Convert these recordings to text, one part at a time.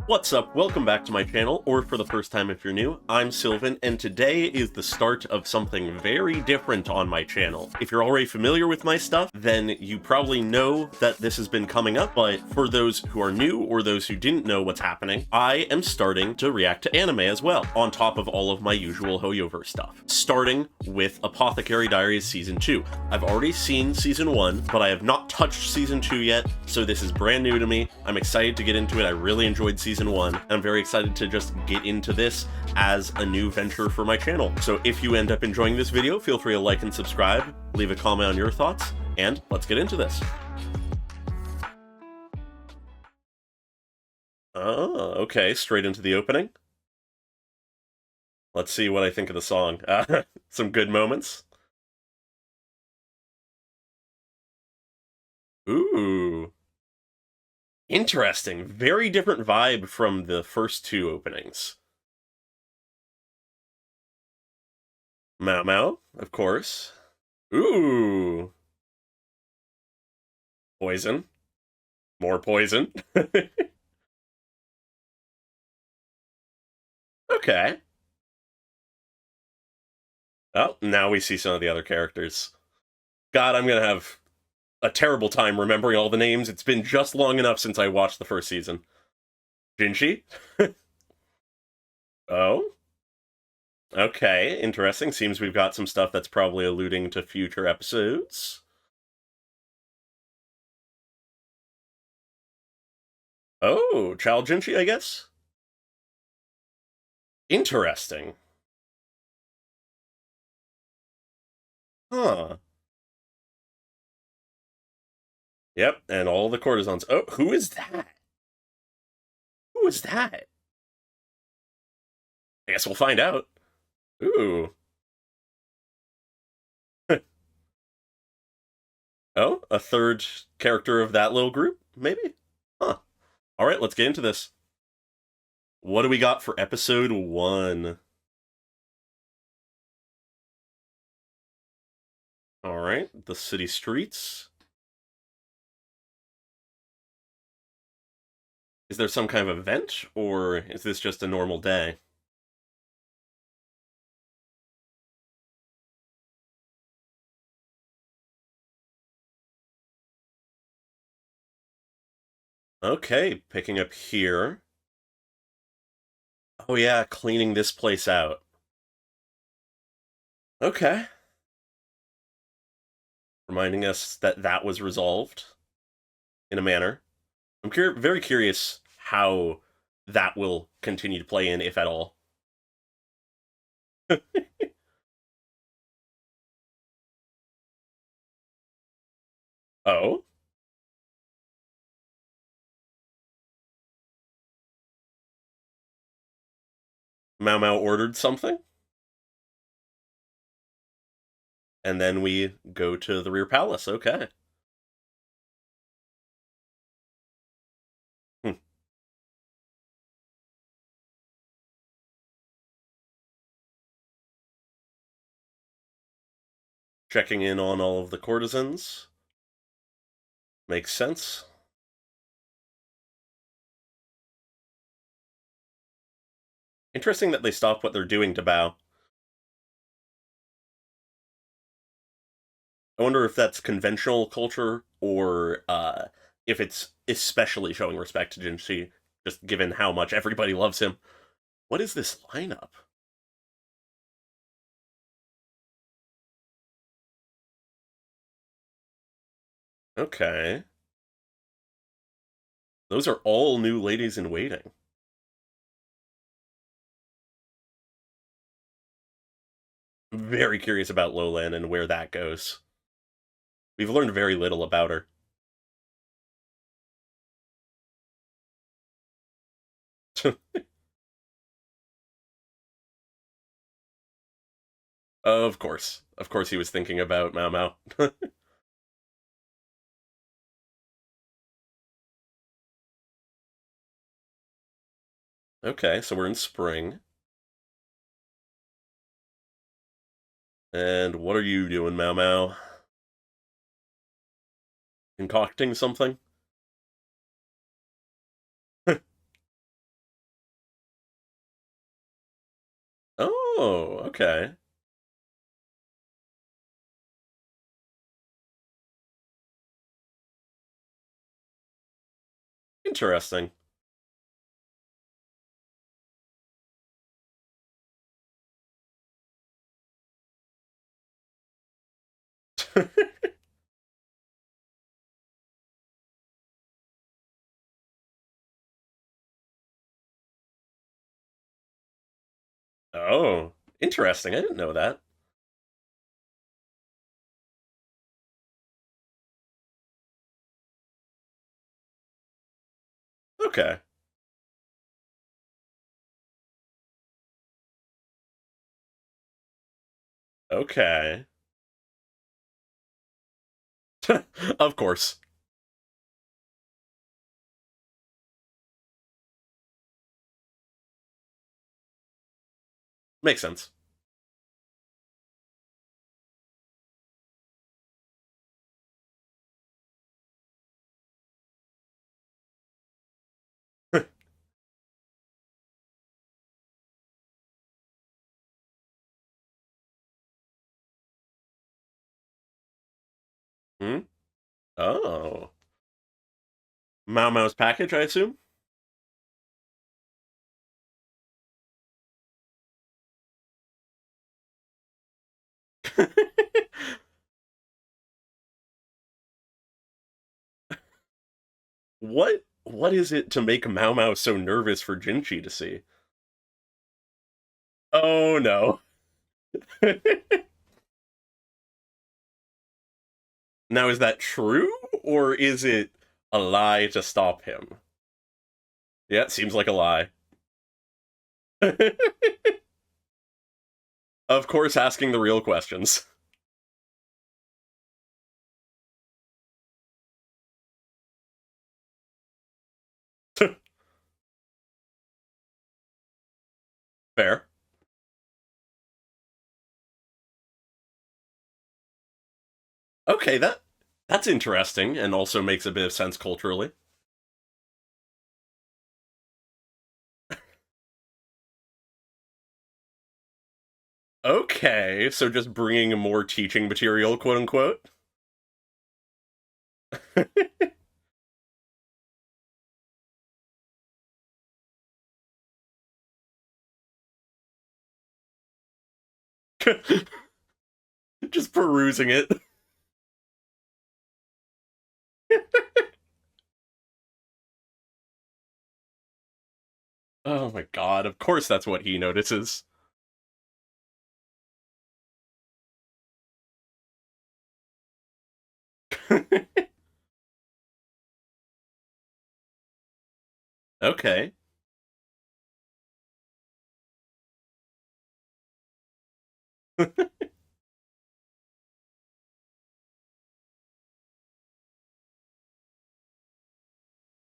What's up? Welcome back to my channel, or for the first time if you're new, I'm Sylvan, and today is the start of something very different on my channel. If you're already familiar with my stuff, then you probably know that this has been coming up, but for those who are new or those who didn't know what's happening, I am starting to react to anime as well, on top of all of my usual Hoyoverse stuff. Starting with Apothecary Diaries Season 2. I've already seen Season 1, but I have not touched Season 2 yet, so this is brand new to me. I'm excited to get into it. I really enjoyed Season 1, and I'm very excited to just get into this as a new venture for my channel. So if you end up enjoying this video, feel free to like and subscribe, leave a comment on your thoughts, and let's get into this. Oh, okay, straight into the opening. Let's see what I think of the song. Some good moments. Ooh. Interesting. Very different vibe from the first two openings. Maomao, of course. Ooh. Poison. More poison. Okay. Oh, now we see some of the other characters. God, I'm gonna have a terrible time remembering all the names. It's been just long enough since I watched the first season. Jinshi? Oh? Okay, interesting. Seems we've got some stuff that's probably alluding to future episodes. Oh, Child Jinshi, I guess? Interesting. Huh. Yep, and all the courtesans. Oh, who is that? Who is that? I guess we'll find out. Ooh. Oh, a third character of that little group, maybe? Huh. All right, let's get into this. What do we got for episode 1? All right, the city streets. Is there some kind of event, or is this just a normal day? Okay, picking up here. Oh yeah, cleaning this place out. Okay. Reminding us that that was resolved in a manner. I'm very curious how that will continue to play in, if at all. Oh? Maomao ordered something? And then we go to the rear palace. Okay. Hmm. Checking in on all of the courtesans. Makes sense. Interesting that they stop what they're doing to bow. I wonder if that's conventional culture or if it's especially showing respect to Jinshi, just given how much everybody loves him. What is this lineup? Okay. Those are all new ladies in waiting. Very curious about Lolan and where that goes. We've learned very little about her. Of course. Of course he was thinking about Maomao. Okay, so we're in spring. And what are you doing, Maomao? Concocting something? Oh, okay. Interesting. Oh, interesting. I didn't know that. Okay. Okay. Of course. Makes sense. Hmm? Oh. Maomao's package, I assume? What is it to make Maomao so nervous for Jinchi to see? Oh no. Now is that true or is it a lie to stop him? Yeah, it seems like a lie. Of course asking the real questions. Fair. Okay, that's interesting and also makes a bit of sense culturally. Okay, so just bringing more teaching material, quote unquote. Just perusing it. Oh my god, of course that's what he notices. Okay.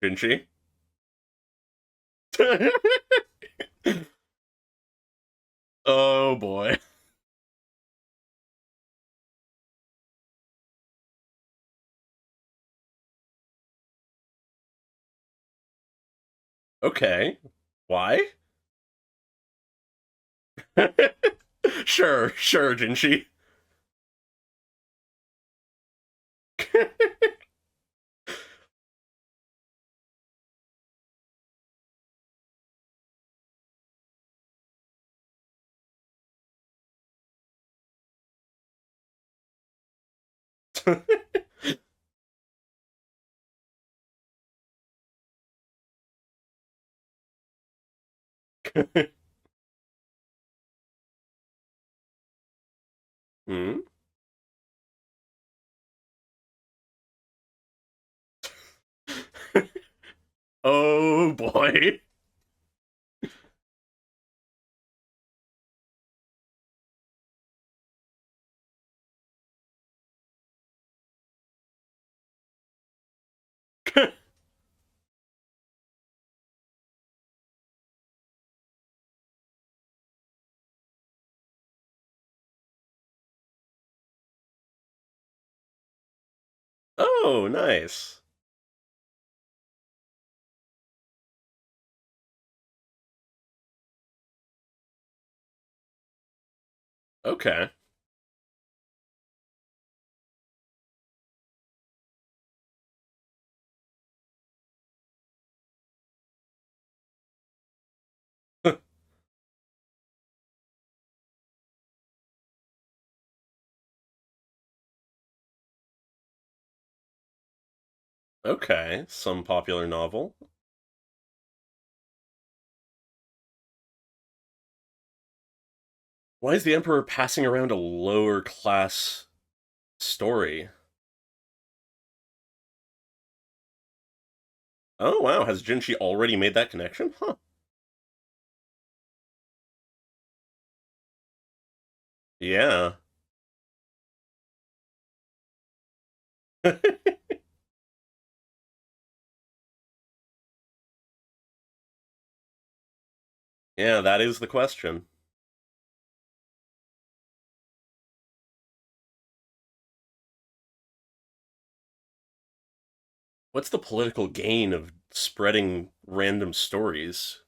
Didn't she? Oh boy. Okay. Why? Sure, sure, didn't she? Hmm? Oh boy. Oh, nice. Okay. Okay, some popular novel. Why is the Emperor passing around a lower class story? Oh wow, has Jinshi already made that connection? Huh. Yeah. Yeah, that is the question. What's the political gain of spreading random stories?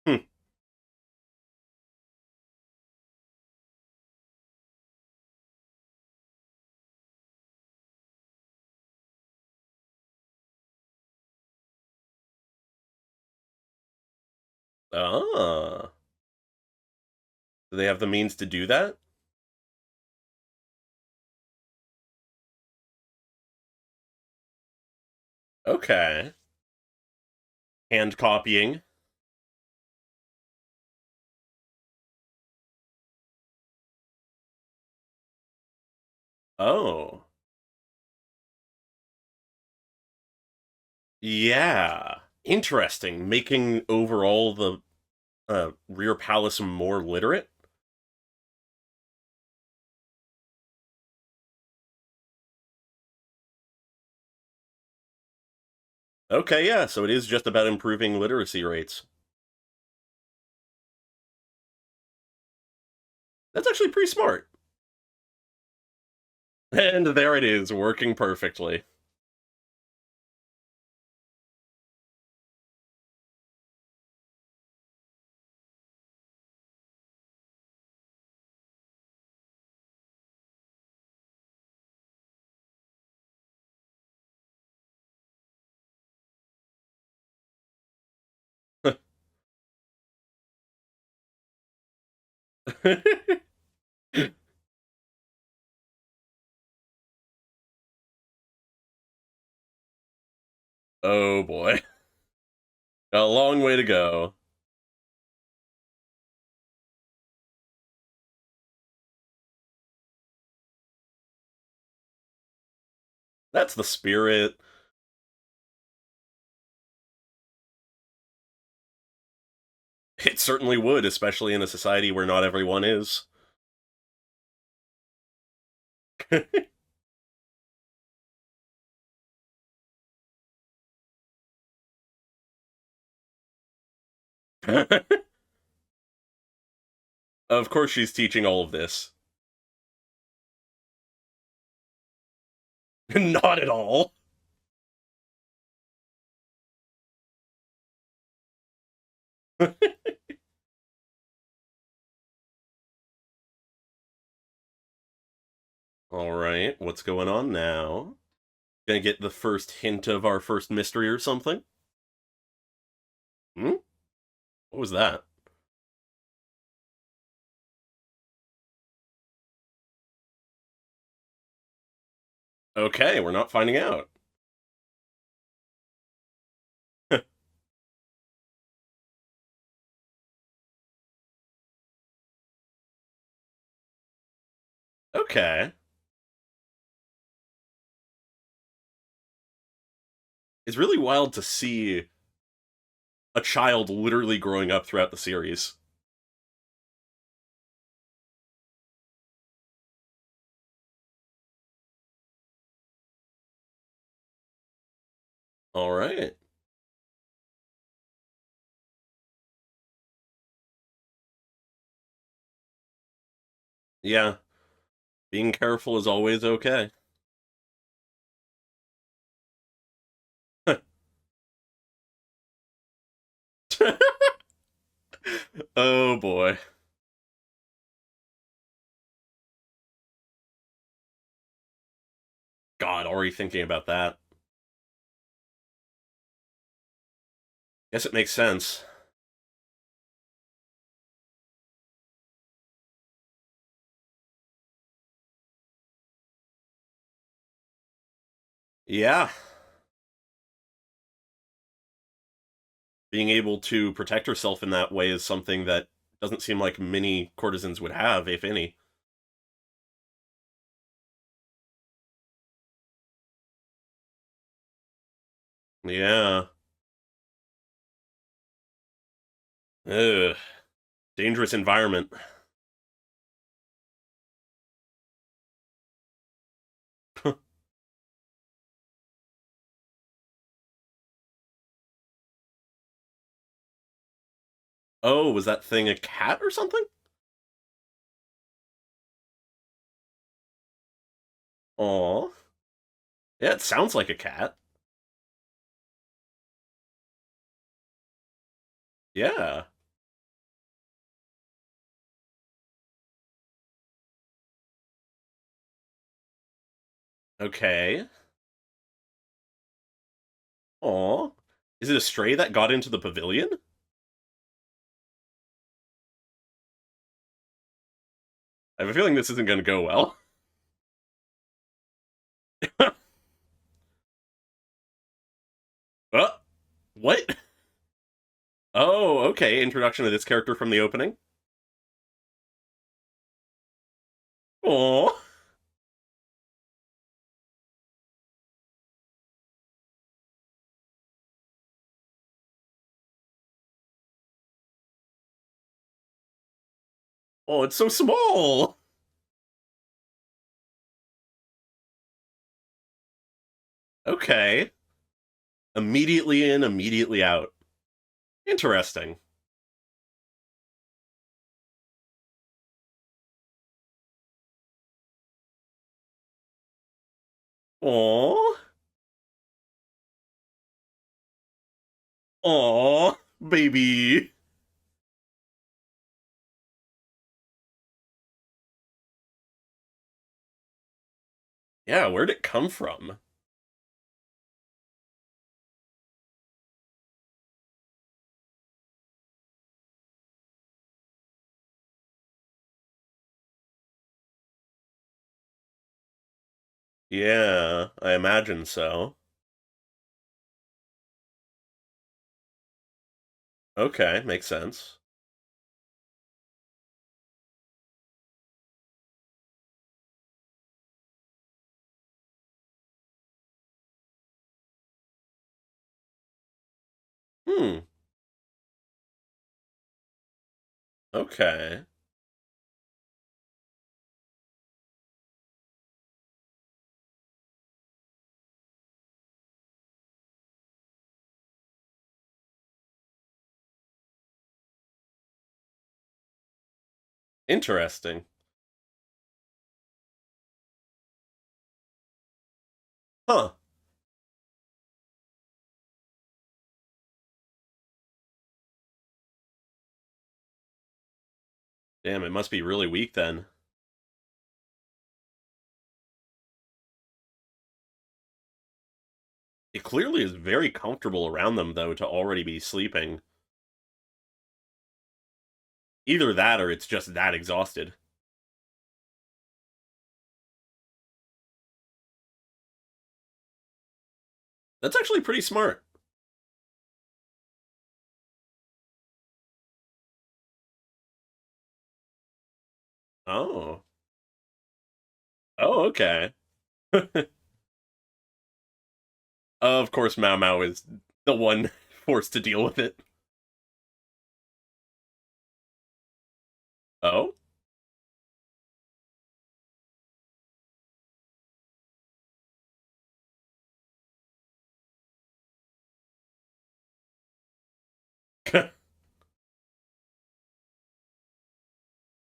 Hmm. Ah. Do they have the means to do that? Okay. Hand copying. Oh. Yeah. Interesting. Making overall the rear palace more literate? Okay, yeah, so it is just about improving literacy rates. That's actually pretty smart. And there it is, working perfectly. Oh boy. A long way to go. That's the spirit. It certainly would, especially in a society where not everyone is. Of course, she's teaching all of this. Not at all. All right, what's going on now? Gonna get the first hint of our first mystery or something? Hmm? What was that? Okay, we're not finding out. Okay. It's really wild to see a child literally growing up throughout the series. All right. Yeah, being careful is always okay. Oh boy. God, already thinking about that. Guess it makes sense. Yeah, being able to protect herself in that way is something that doesn't seem like many courtesans would have, if any. Yeah. Ugh. Dangerous environment. Oh, was that thing a cat or something? Aw. Yeah, it sounds like a cat. Yeah. Okay. Aw. Is it a stray that got into the pavilion? I have a feeling this isn't going to go well. uh, what? Oh, okay. Introduction of this character from the opening. Aw. Oh, it's so small. Okay. Immediately in, immediately out. Interesting. Aw. Aw. Baby. Yeah, where'd it come from? Yeah, I imagine so. Okay, makes sense. Hmm. Okay. Interesting. Huh. Damn, it must be really weak then. It clearly is very comfortable around them, though, to already be sleeping. Either that or it's just that exhausted. That's actually pretty smart. Oh. Oh, okay. Of course, Maomao is the one forced to deal with it. Oh?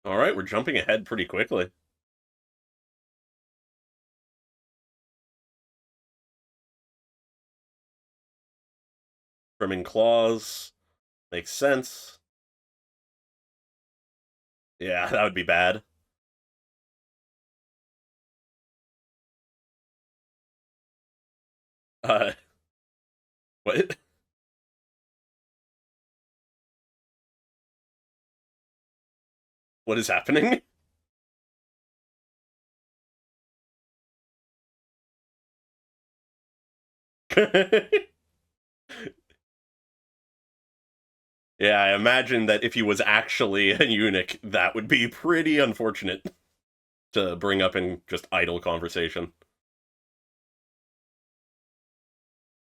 Alright, we're jumping ahead pretty quickly. Trimming claws. Makes sense. Yeah, that would be bad. Uh, what? What is happening? Yeah, I imagine that if he was actually a eunuch, that would be pretty unfortunate to bring up in just idle conversation.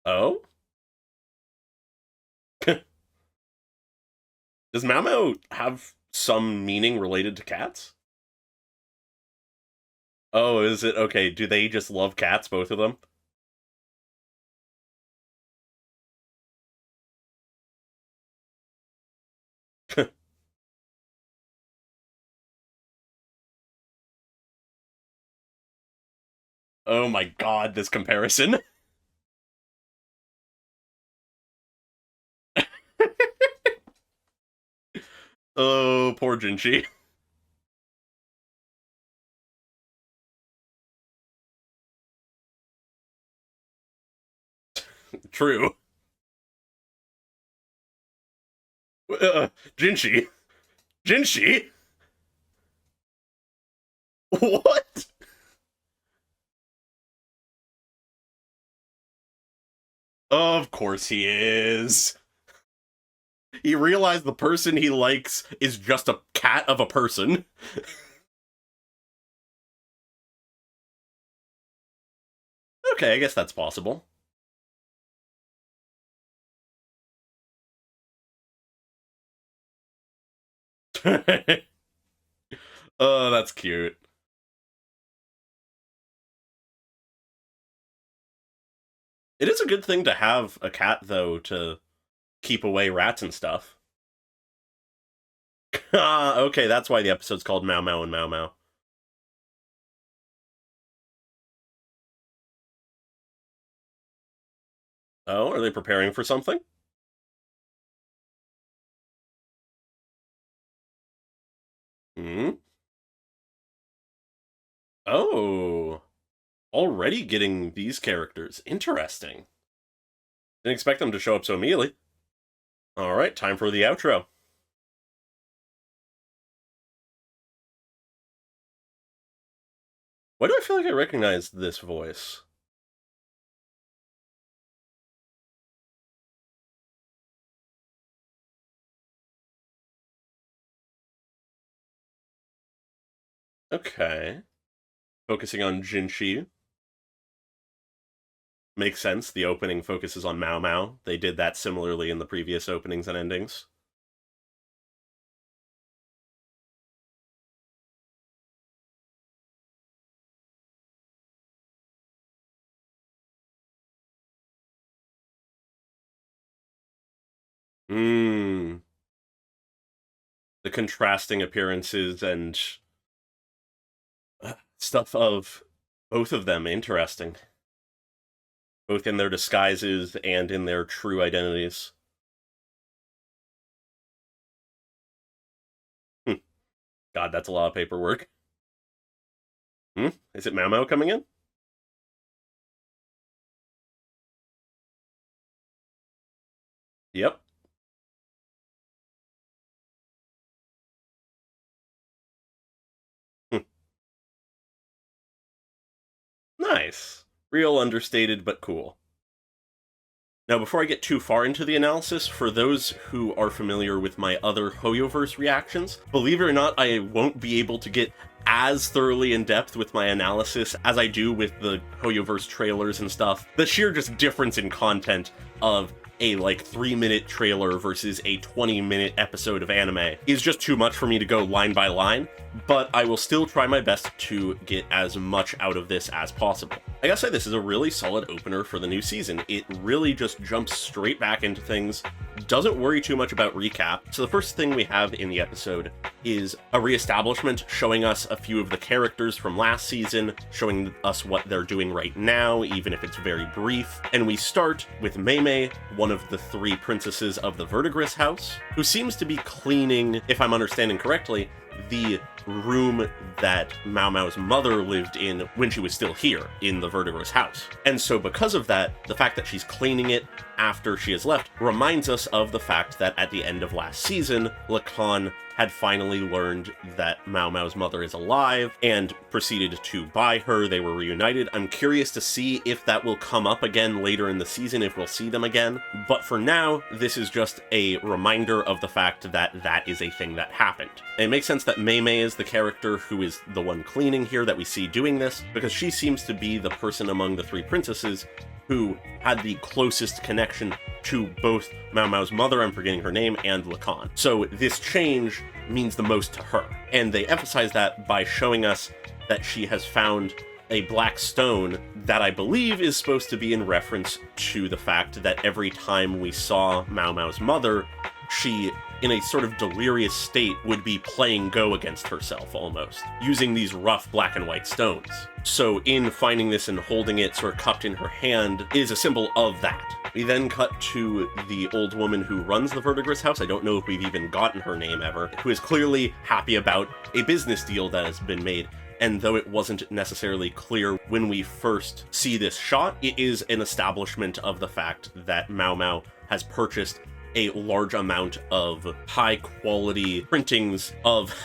Oh? Does Maomao have some meaning related to cats? Oh, is it? Okay, do they just love cats, both of them? Oh my god, this comparison. Oh, poor Jinchi. True. Jinchi. Jinchi? What? Of course he is. He realized the person he likes is just a cat of a person. Okay, I guess that's possible. Oh, that's cute. It is a good thing to have a cat, though, to keep away rats and stuff. Ah, okay, that's why the episode's called Maomao and Maomao. Oh, are they preparing for something? Hmm? Oh, already getting these characters. Interesting. Didn't expect them to show up so immediately. Alright, time for the outro. Why do I feel like I recognize this voice? Okay. Focusing on Jinshi. Makes sense. The opening focuses on Maomao. They did that similarly in the previous openings and endings. Mmm. The contrasting appearances and stuff of both of them interesting. Both in their disguises and in their true identities. Hmm. God, that's a lot of paperwork. Hmm? Is it Maomao coming in? Yep. Hmm. Nice. Real understated, but cool. Now, before I get too far into the analysis, for those who are familiar with my other Hoyoverse reactions, believe it or not, I won't be able to get as thoroughly in depth with my analysis as I do with the Hoyoverse trailers and stuff. The sheer just difference in content of a like 3-minute trailer versus a 20-minute episode of anime is just too much for me to go line by line, but I will still try my best to get as much out of this as possible. I gotta say, this is a really solid opener for the new season. It really just jumps straight back into things doesn't worry too much about recap. So the first thing we have in the episode is a reestablishment showing us a few of the characters from last season, showing us what they're doing right now, even if it's very brief. And we start with Maomao, one of the 3 princesses of the Verdigris house, who seems to be cleaning, if I'm understanding correctly, the room that Maomao's mother lived in when she was still here in the Verdigris house. And so because of that, the fact that she's cleaning it after she has left reminds us of the fact that at the end of last season, Lacan had finally learned that Maomao's mother is alive and proceeded to buy her. They were reunited. I'm curious to see if that will come up again later in the season, if we'll see them again. But for now, this is just a reminder of the fact that that is a thing that happened. And it makes sense that Maomao is the character who is the one cleaning here that we see doing this, because she seems to be the person among the 3 princesses who had the closest connection to both Maomao's mother, I'm forgetting her name, and Lacan. So this change means the most to her. And they emphasize that by showing us that she has found a black stone that I believe is supposed to be in reference to the fact that every time we saw Maomao's mother, she, in a sort of delirious state, would be playing Go against herself, almost, using these rough black and white stones. So in finding this and holding it sort of cupped in her hand is a symbol of that. We then cut to the old woman who runs the Verdigris house. I don't know if we've even gotten her name ever, who is clearly happy about a business deal that has been made. And though it wasn't necessarily clear when we first see this shot, it is an establishment of the fact that Maomao has purchased a large amount of high-quality printings of,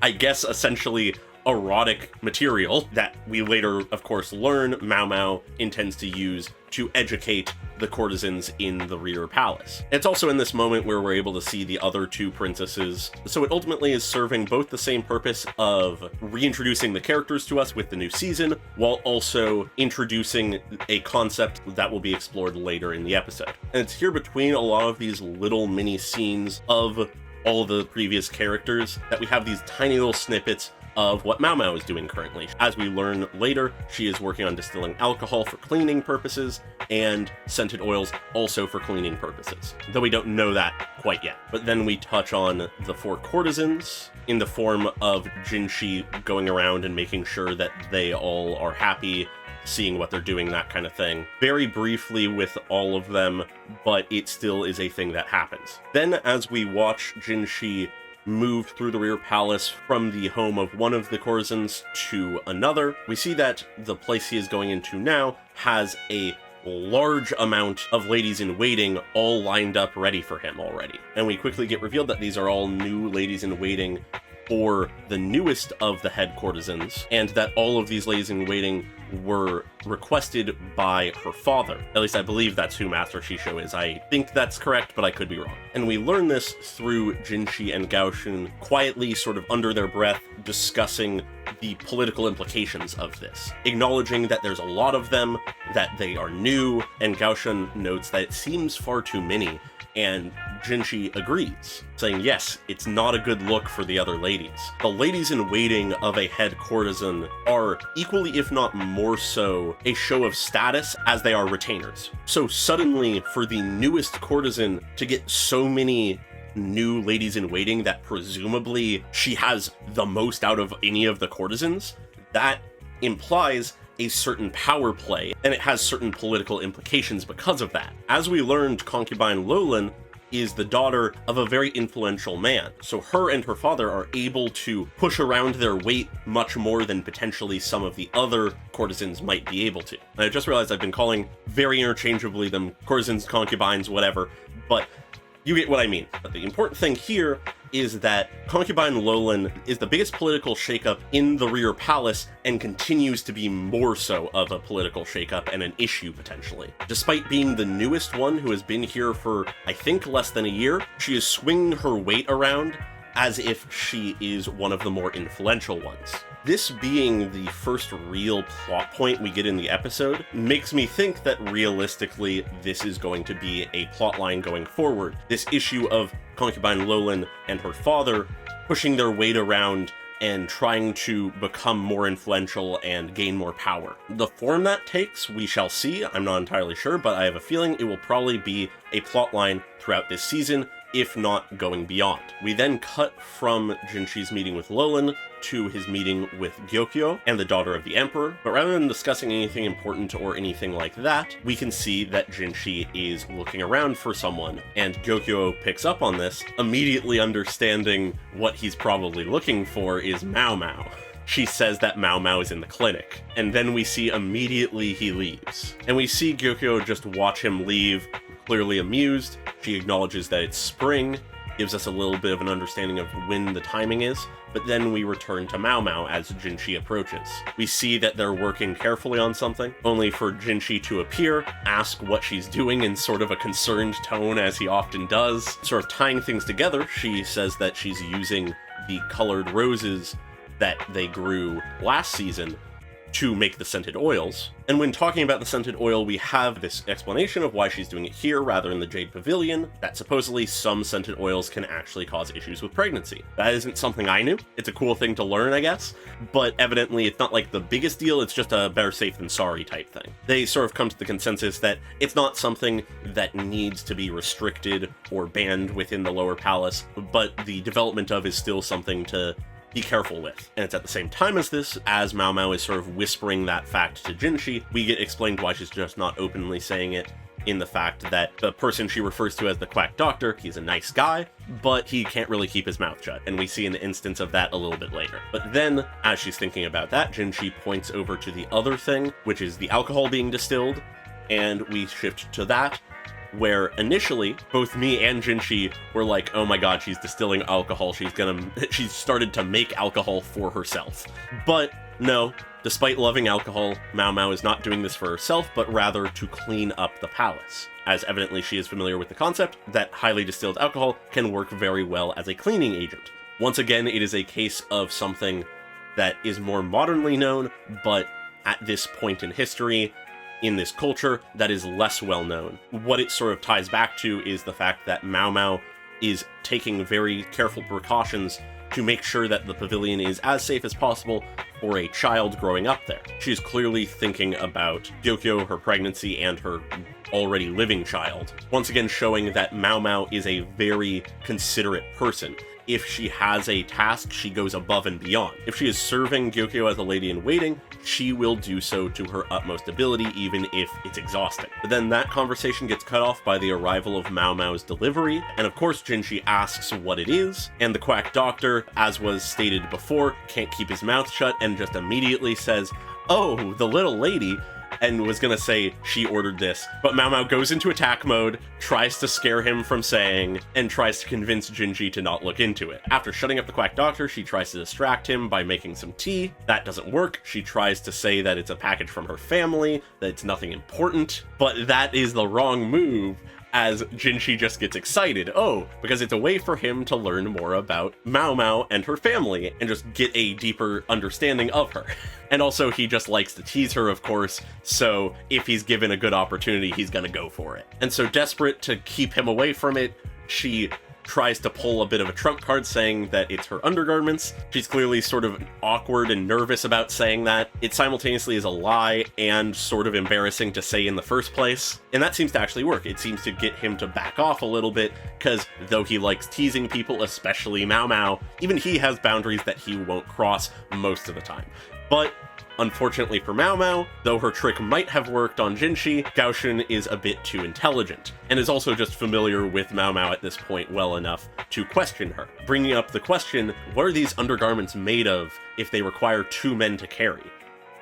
I guess, essentially erotic material that we later, of course, learn Maomao intends to use to educate the courtesans in the rear palace. It's also in this moment where we're able to see the other 2 princesses, so it ultimately is serving both the same purpose of reintroducing the characters to us with the new season, while also introducing a concept that will be explored later in the episode. And it's here between a lot of these little mini scenes of all the previous characters that we have these tiny little snippets of what Maomao is doing currently. As we learn later, she is working on distilling alcohol for cleaning purposes and scented oils also for cleaning purposes, though we don't know that quite yet. But then we touch on the 4 courtesans in the form of Jinshi going around and making sure that they all are happy, seeing what they're doing, that kind of thing. Very briefly with all of them, but it still is a thing that happens. Then as we watch Jinshi move through the rear palace from the home of one of the courtesans to another, we see that the place he is going into now has a large amount of ladies-in-waiting all lined up ready for him already. And we quickly get revealed that these are all new ladies-in-waiting for the newest of the head courtesans, and that all of these ladies-in-waiting were requested by her father. At least I believe that's who Master Shisho is. I think that's correct, but I could be wrong. And we learn this through Jinshi and Gaoshun quietly, sort of under their breath, discussing the political implications of this, acknowledging that there's a lot of them, that they are new, and Gaoshun notes that it seems far too many, and Jinshi agrees, saying yes, it's not a good look for the other ladies. The ladies-in-waiting of a head courtesan are equally, if not more so, a show of status as they are retainers. So suddenly, for the newest courtesan to get so many new ladies-in-waiting that presumably she has the most out of any of the courtesans, that implies a certain power play, and it has certain political implications because of that. As we learned, concubine Lolan is the daughter of a very influential man, so her and her father are able to push around their weight much more than potentially some of the other courtesans might be able to. And I just realized I've been calling very interchangeably them courtesans, concubines, whatever, but you get what I mean. But the important thing here is that concubine Lolan is the biggest political shakeup in the rear palace and continues to be more so of a political shakeup and an issue potentially. Despite being the newest one who has been here for, I think, less than a year, she is swinging her weight around as if she is one of the more influential ones. This being the first real plot point we get in the episode makes me think that realistically this is going to be a plot line going forward. This issue of concubine Lolan and her father pushing their weight around and trying to become more influential and gain more power. The form that takes, we shall see. I'm not entirely sure, but I have a feeling it will probably be a plotline throughout this season, if not going beyond. We then cut from Jinshi's meeting with Lolan to his meeting with Gyokyo and the daughter of the Emperor, but rather than discussing anything important or anything like that, we can see that Jinshi is looking around for someone, and Gyokyo picks up on this, immediately understanding what he's probably looking for is Maomao. She says that Maomao is in the clinic, and then we see immediately he leaves. And we see Gyokyo just watch him leave, clearly amused. She acknowledges that it's spring, gives us a little bit of an understanding of when the timing is, but then we return to Maomao as Jinshi approaches. We see that they're working carefully on something, only for Jinshi to appear, ask what she's doing in sort of a concerned tone as he often does. Sort of tying things together, she says that she's using the colored roses that they grew last season to make the scented oils. And when talking about the scented oil, we have this explanation of why she's doing it here rather than the Jade Pavilion, that supposedly some scented oils can actually cause issues with pregnancy. That isn't something I knew. It's a cool thing to learn, I guess, but evidently it's not like the biggest deal, it's just a better safe than sorry type thing. They sort of come to the consensus that it's not something that needs to be restricted or banned within the lower palace, but the development of is still something to be careful with. And it's at the same time as this, as Maomao is sort of whispering that fact to Jinshi, we get explained why she's just not openly saying it, in the fact that the person she refers to as the quack doctor, he's a nice guy, but he can't really keep his mouth shut, and we see an instance of that a little bit later. But then, as she's thinking about that, Jinshi points over to the other thing, which is the alcohol being distilled, and we shift to that, where initially, both me and Jinshi were like, oh my god, she's distilling alcohol, she's started to make alcohol for herself. But no, despite loving alcohol, Maomao is not doing this for herself, but rather to clean up the palace, as evidently she is familiar with the concept that highly distilled alcohol can work very well as a cleaning agent. Once again, it is a case of something that is more modernly known, but at this point in history, in this culture, that is less well known. What it sort of ties back to is the fact that Maomao is taking very careful precautions to make sure that the pavilion is as safe as possible for a child growing up there. She is clearly thinking about Gyokyo, her pregnancy, and her already living child. Once again showing that Maomao is a very considerate person. If she has a task, she goes above and beyond. If she is serving Gyokyo as a lady-in-waiting, she will do so to her utmost ability, even if it's exhausting. But then that conversation gets cut off by the arrival of Maomao's delivery, and of course Jinshi asks what it is, and the quack doctor, as was stated before, can't keep his mouth shut and just immediately says, "Oh, the little lady," and was gonna say she ordered this, but Maomao goes into attack mode, tries to scare him from saying, and tries to convince Jinshi to not look into it. After shutting up the quack doctor, she tries to distract him by making some tea. That doesn't work. She tries to say that it's a package from her family, that it's nothing important, but that is the wrong move, as Jinshi just gets excited. Oh, because it's a way for him to learn more about Maomao and her family and just get a deeper understanding of her. And also, he just likes to tease her, of course, so if he's given a good opportunity, he's gonna go for it. And so, desperate to keep him away from it, she tries to pull a bit of a trump card saying that it's her undergarments. She's clearly sort of awkward and nervous about saying that. It simultaneously is a lie and sort of embarrassing to say in the first place. And that seems to actually work. It seems to get him to back off a little bit, because though he likes teasing people, especially Maomao, even he has boundaries that he won't cross most of the time. But unfortunately for Maomao, though her trick might have worked on Jinshi, Gaoshun is a bit too intelligent, and is also just familiar with Maomao at this point well enough to question her. Bringing up the question, what are these undergarments made of if they require 2 men to carry?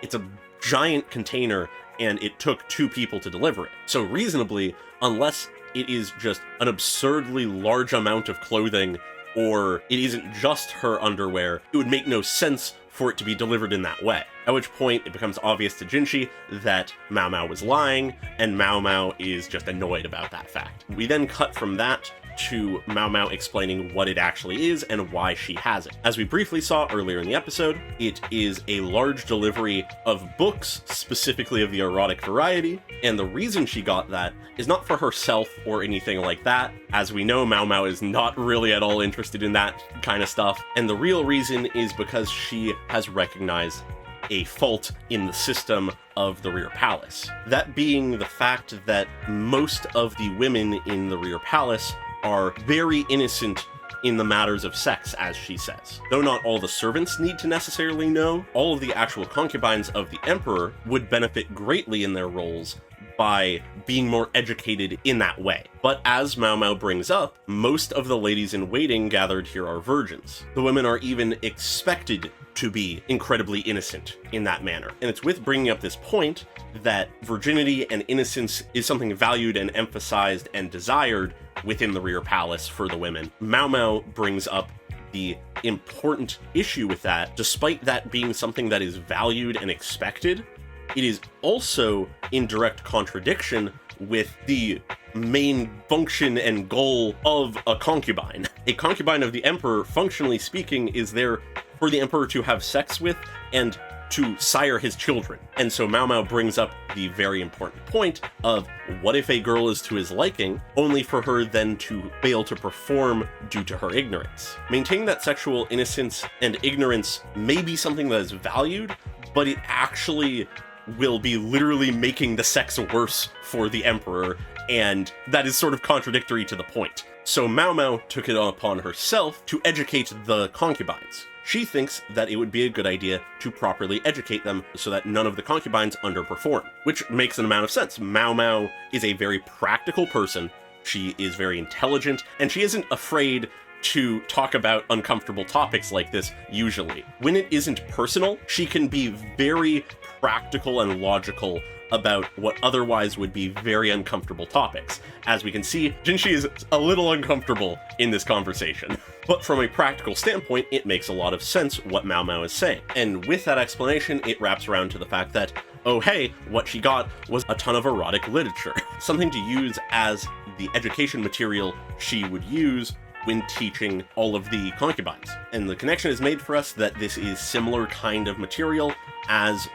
It's a giant container, and it took 2 people to deliver it. So reasonably, unless it is just an absurdly large amount of clothing, or it isn't just her underwear, it would make no sense for it to be delivered in that way. At which point, it becomes obvious to Jinshi that Maomao was lying, and Maomao is just annoyed about that fact. We then cut from that to Maomao explaining what it actually is and why she has it. As we briefly saw earlier in the episode, it is a large delivery of books, specifically of the erotic variety, and the reason she got that is not for herself or anything like that. As we know, Maomao is not really at all interested in that kind of stuff, and the real reason is because she has recognized a fault in the system of the Rear Palace. That being the fact that most of the women in the Rear Palace are very innocent in the matters of sex, as she says. Though not all the servants need to necessarily know, all of the actual concubines of the Emperor would benefit greatly in their roles by being more educated in that way. But as Maomao brings up, most of the ladies in waiting gathered here are virgins. The women are even expected to be incredibly innocent in that manner. And it's with bringing up this point that virginity and innocence is something valued and emphasized and desired within the Rear Palace for the women. Maomao brings up the important issue with that. Despite that being something that is valued and expected, it is also in direct contradiction with the main function and goal of a concubine. A concubine of the Emperor, functionally speaking, is there for the Emperor to have sex with and to sire his children. And so Maomao brings up the very important point of what if a girl is to his liking, only for her then to fail to perform due to her ignorance. Maintaining that sexual innocence and ignorance may be something that is valued, but it actually will be literally making the sex worse for the Emperor, and that is sort of contradictory to the point. So Maomao took it upon herself to educate the concubines. She thinks that it would be a good idea to properly educate them so that none of the concubines underperform, which makes an amount of sense. Maomao is a very practical person. She is very intelligent, and she isn't afraid to talk about uncomfortable topics like this usually. When it isn't personal, she can be very practical and logical about what otherwise would be very uncomfortable topics. As we can see, Jinshi is a little uncomfortable in this conversation. But from a practical standpoint, it makes a lot of sense what Maomao is saying. And with that explanation, it wraps around to the fact that, oh hey, what she got was a ton of erotic literature. Something to use as the education material she would use when teaching all of the concubines. And the connection is made for us that this is similar kind of material as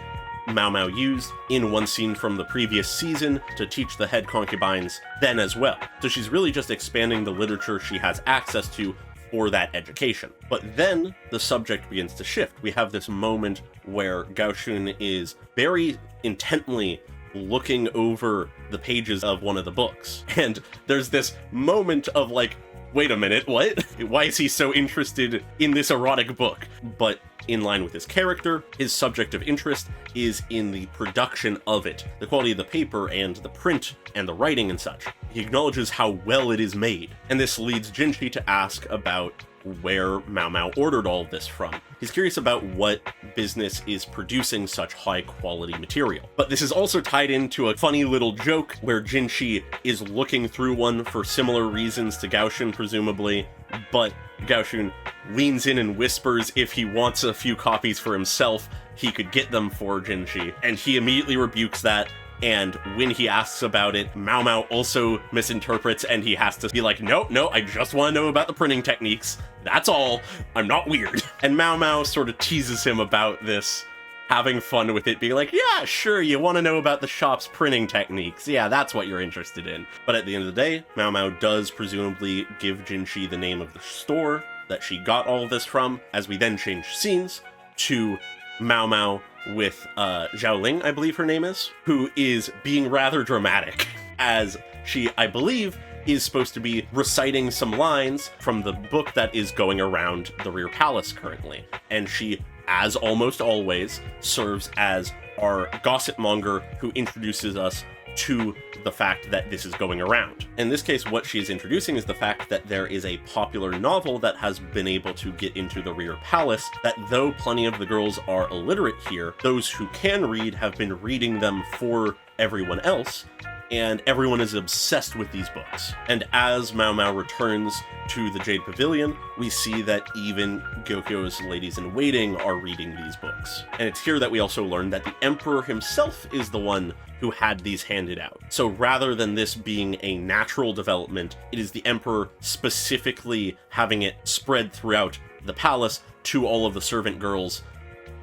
Maomao used in one scene from the previous season to teach the head concubines then as well. So she's really just expanding the literature she has access to for that education. But then the subject begins to shift. We have this moment where Gaoshun is very intently looking over the pages of one of the books. And there's this moment of like, wait a minute, what? Why is he so interested in this erotic book? But in line with his character, his subject of interest is in the production of it, the quality of the paper and the print and the writing and such. He acknowledges how well it is made, and this leads Jinshi to ask about where Maomao ordered all of this from. He's curious about what business is producing such high quality material. But this is also tied into a funny little joke where Jinshi is looking through one for similar reasons to Gaoshun, presumably, but Gaoshun leans in and whispers if he wants a few copies for himself, he could get them for Jinshi, and he immediately rebukes that. And when he asks about it, Maomao also misinterprets, and he has to be like, no, I just want to know about the printing techniques. That's all. I'm not weird. And Maomao sort of teases him about this, having fun with it, being like, yeah, sure, you want to know about the shop's printing techniques. Yeah, that's what you're interested in. But at the end of the day, Maomao does presumably give Jinshi the name of the store that she got all of this from, as we then change scenes to Maomao with Xiaoling, I believe her name is, who is being rather dramatic, as she, I believe, is supposed to be reciting some lines from the book that is going around the Rear Palace currently. And she, as almost always, serves as our gossip monger who introduces us to the fact that this is going around. In this case, what she is introducing is the fact that there is a popular novel that has been able to get into the Rear Palace, that though plenty of the girls are illiterate here, those who can read have been reading them for everyone else, and everyone is obsessed with these books. And as Maomao returns to the Jade Pavilion, we see that even Gyokyo's ladies-in-waiting are reading these books. And it's here that we also learn that the Emperor himself is the one who had these handed out. So rather than this being a natural development, it is the Emperor specifically having it spread throughout the palace to all of the servant girls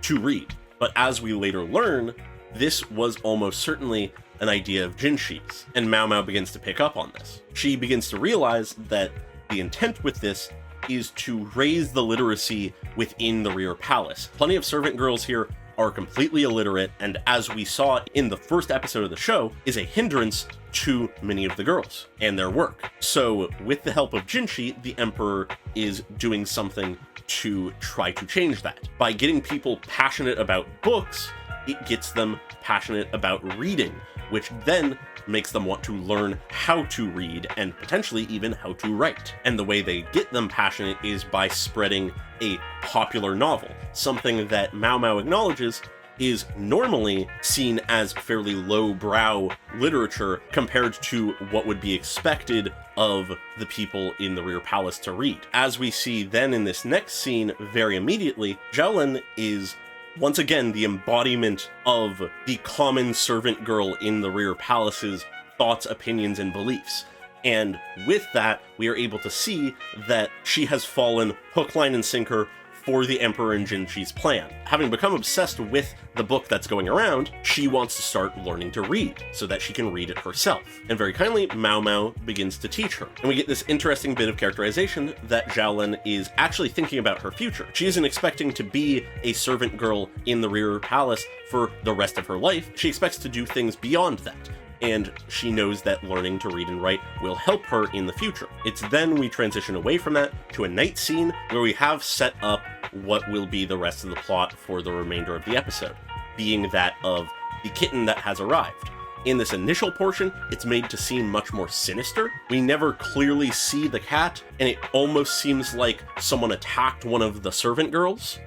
to read. But as we later learn, this was almost certainly an idea of Jinshi's, and Maomao begins to pick up on this. She begins to realize that the intent with this is to raise the literacy within the rear palace. Plenty of servant girls here are completely illiterate, and as we saw in the first episode of the show, is a hindrance to many of the girls and their work. So with the help of Jinshi, the Emperor is doing something to try to change that. By getting people passionate about books, it gets them passionate about reading, which then makes them want to learn how to read and potentially even how to write. And the way they get them passionate is by spreading a popular novel, something that Maomao acknowledges is normally seen as fairly lowbrow literature compared to what would be expected of the people in the rear palace to read. As we see then in this next scene very immediately, Xiaolin is once again the embodiment of the common servant girl in the rear palace's thoughts, opinions, and beliefs. And with that, we are able to see that she has fallen hook, line, and sinker for the Emperor and Jinshi's plan. Having become obsessed with the book that's going around, she wants to start learning to read so that she can read it herself. And very kindly, Maomao begins to teach her. And we get this interesting bit of characterization that Xiaolin is actually thinking about her future. She isn't expecting to be a servant girl in the rear palace for the rest of her life. She expects to do things beyond that. And she knows that learning to read and write will help her in the future. It's then we transition away from that to a night scene where we have set up what will be the rest of the plot for the remainder of the episode, being that of the kitten that has arrived. In this initial portion, it's made to seem much more sinister. We never clearly see the cat, and it almost seems like someone attacked one of the servant girls.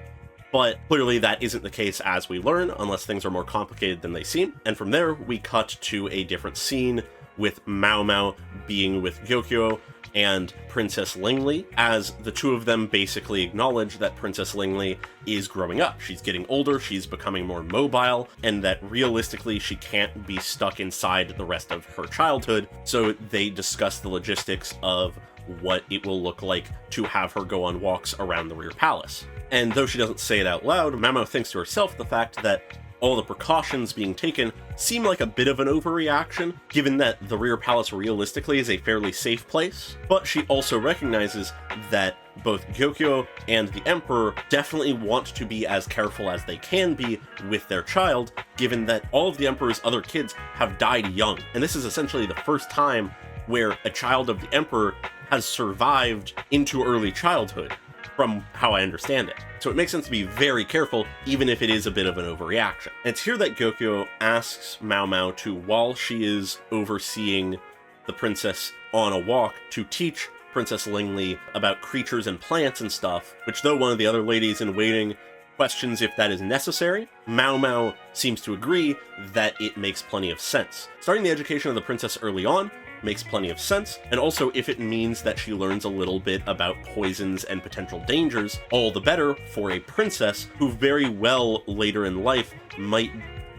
But clearly that isn't the case as we learn, unless things are more complicated than they seem. And from there, we cut to a different scene with Maomao being with Gyokyo and Princess Lingli, as the two of them basically acknowledge that Princess Lingli is growing up. She's getting older, she's becoming more mobile, and that realistically she can't be stuck inside the rest of her childhood. So they discuss the logistics of what it will look like to have her go on walks around the rear palace. And though she doesn't say it out loud, Maomao thinks to herself the fact that all the precautions being taken seem like a bit of an overreaction, given that the rear palace realistically is a fairly safe place. But she also recognizes that both Gyokyo and the Emperor definitely want to be as careful as they can be with their child, given that all of the Emperor's other kids have died young. And this is essentially the first time where a child of the Emperor has survived into early childhood, from how I understand it. So it makes sense to be very careful, even if it is a bit of an overreaction. And it's here that Gyokyo asks Maomao to, while she is overseeing the princess on a walk, to teach Princess Lingli about creatures and plants and stuff, which though one of the other ladies in waiting questions if that is necessary, Maomao seems to agree that it makes plenty of sense. Starting the education of the princess early on makes plenty of sense, and also if it means that she learns a little bit about poisons and potential dangers, all the better for a princess who very well later in life might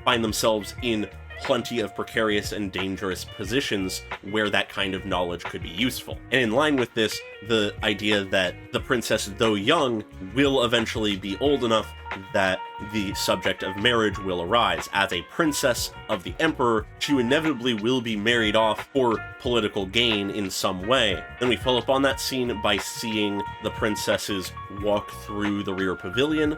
find themselves in plenty of precarious and dangerous positions where that kind of knowledge could be useful. And in line with this, the idea that the princess, though young, will eventually be old enough that the subject of marriage will arise. As a princess of the Emperor, she inevitably will be married off for political gain in some way. Then we follow up on that scene by seeing the princesses walk through the rear pavilion,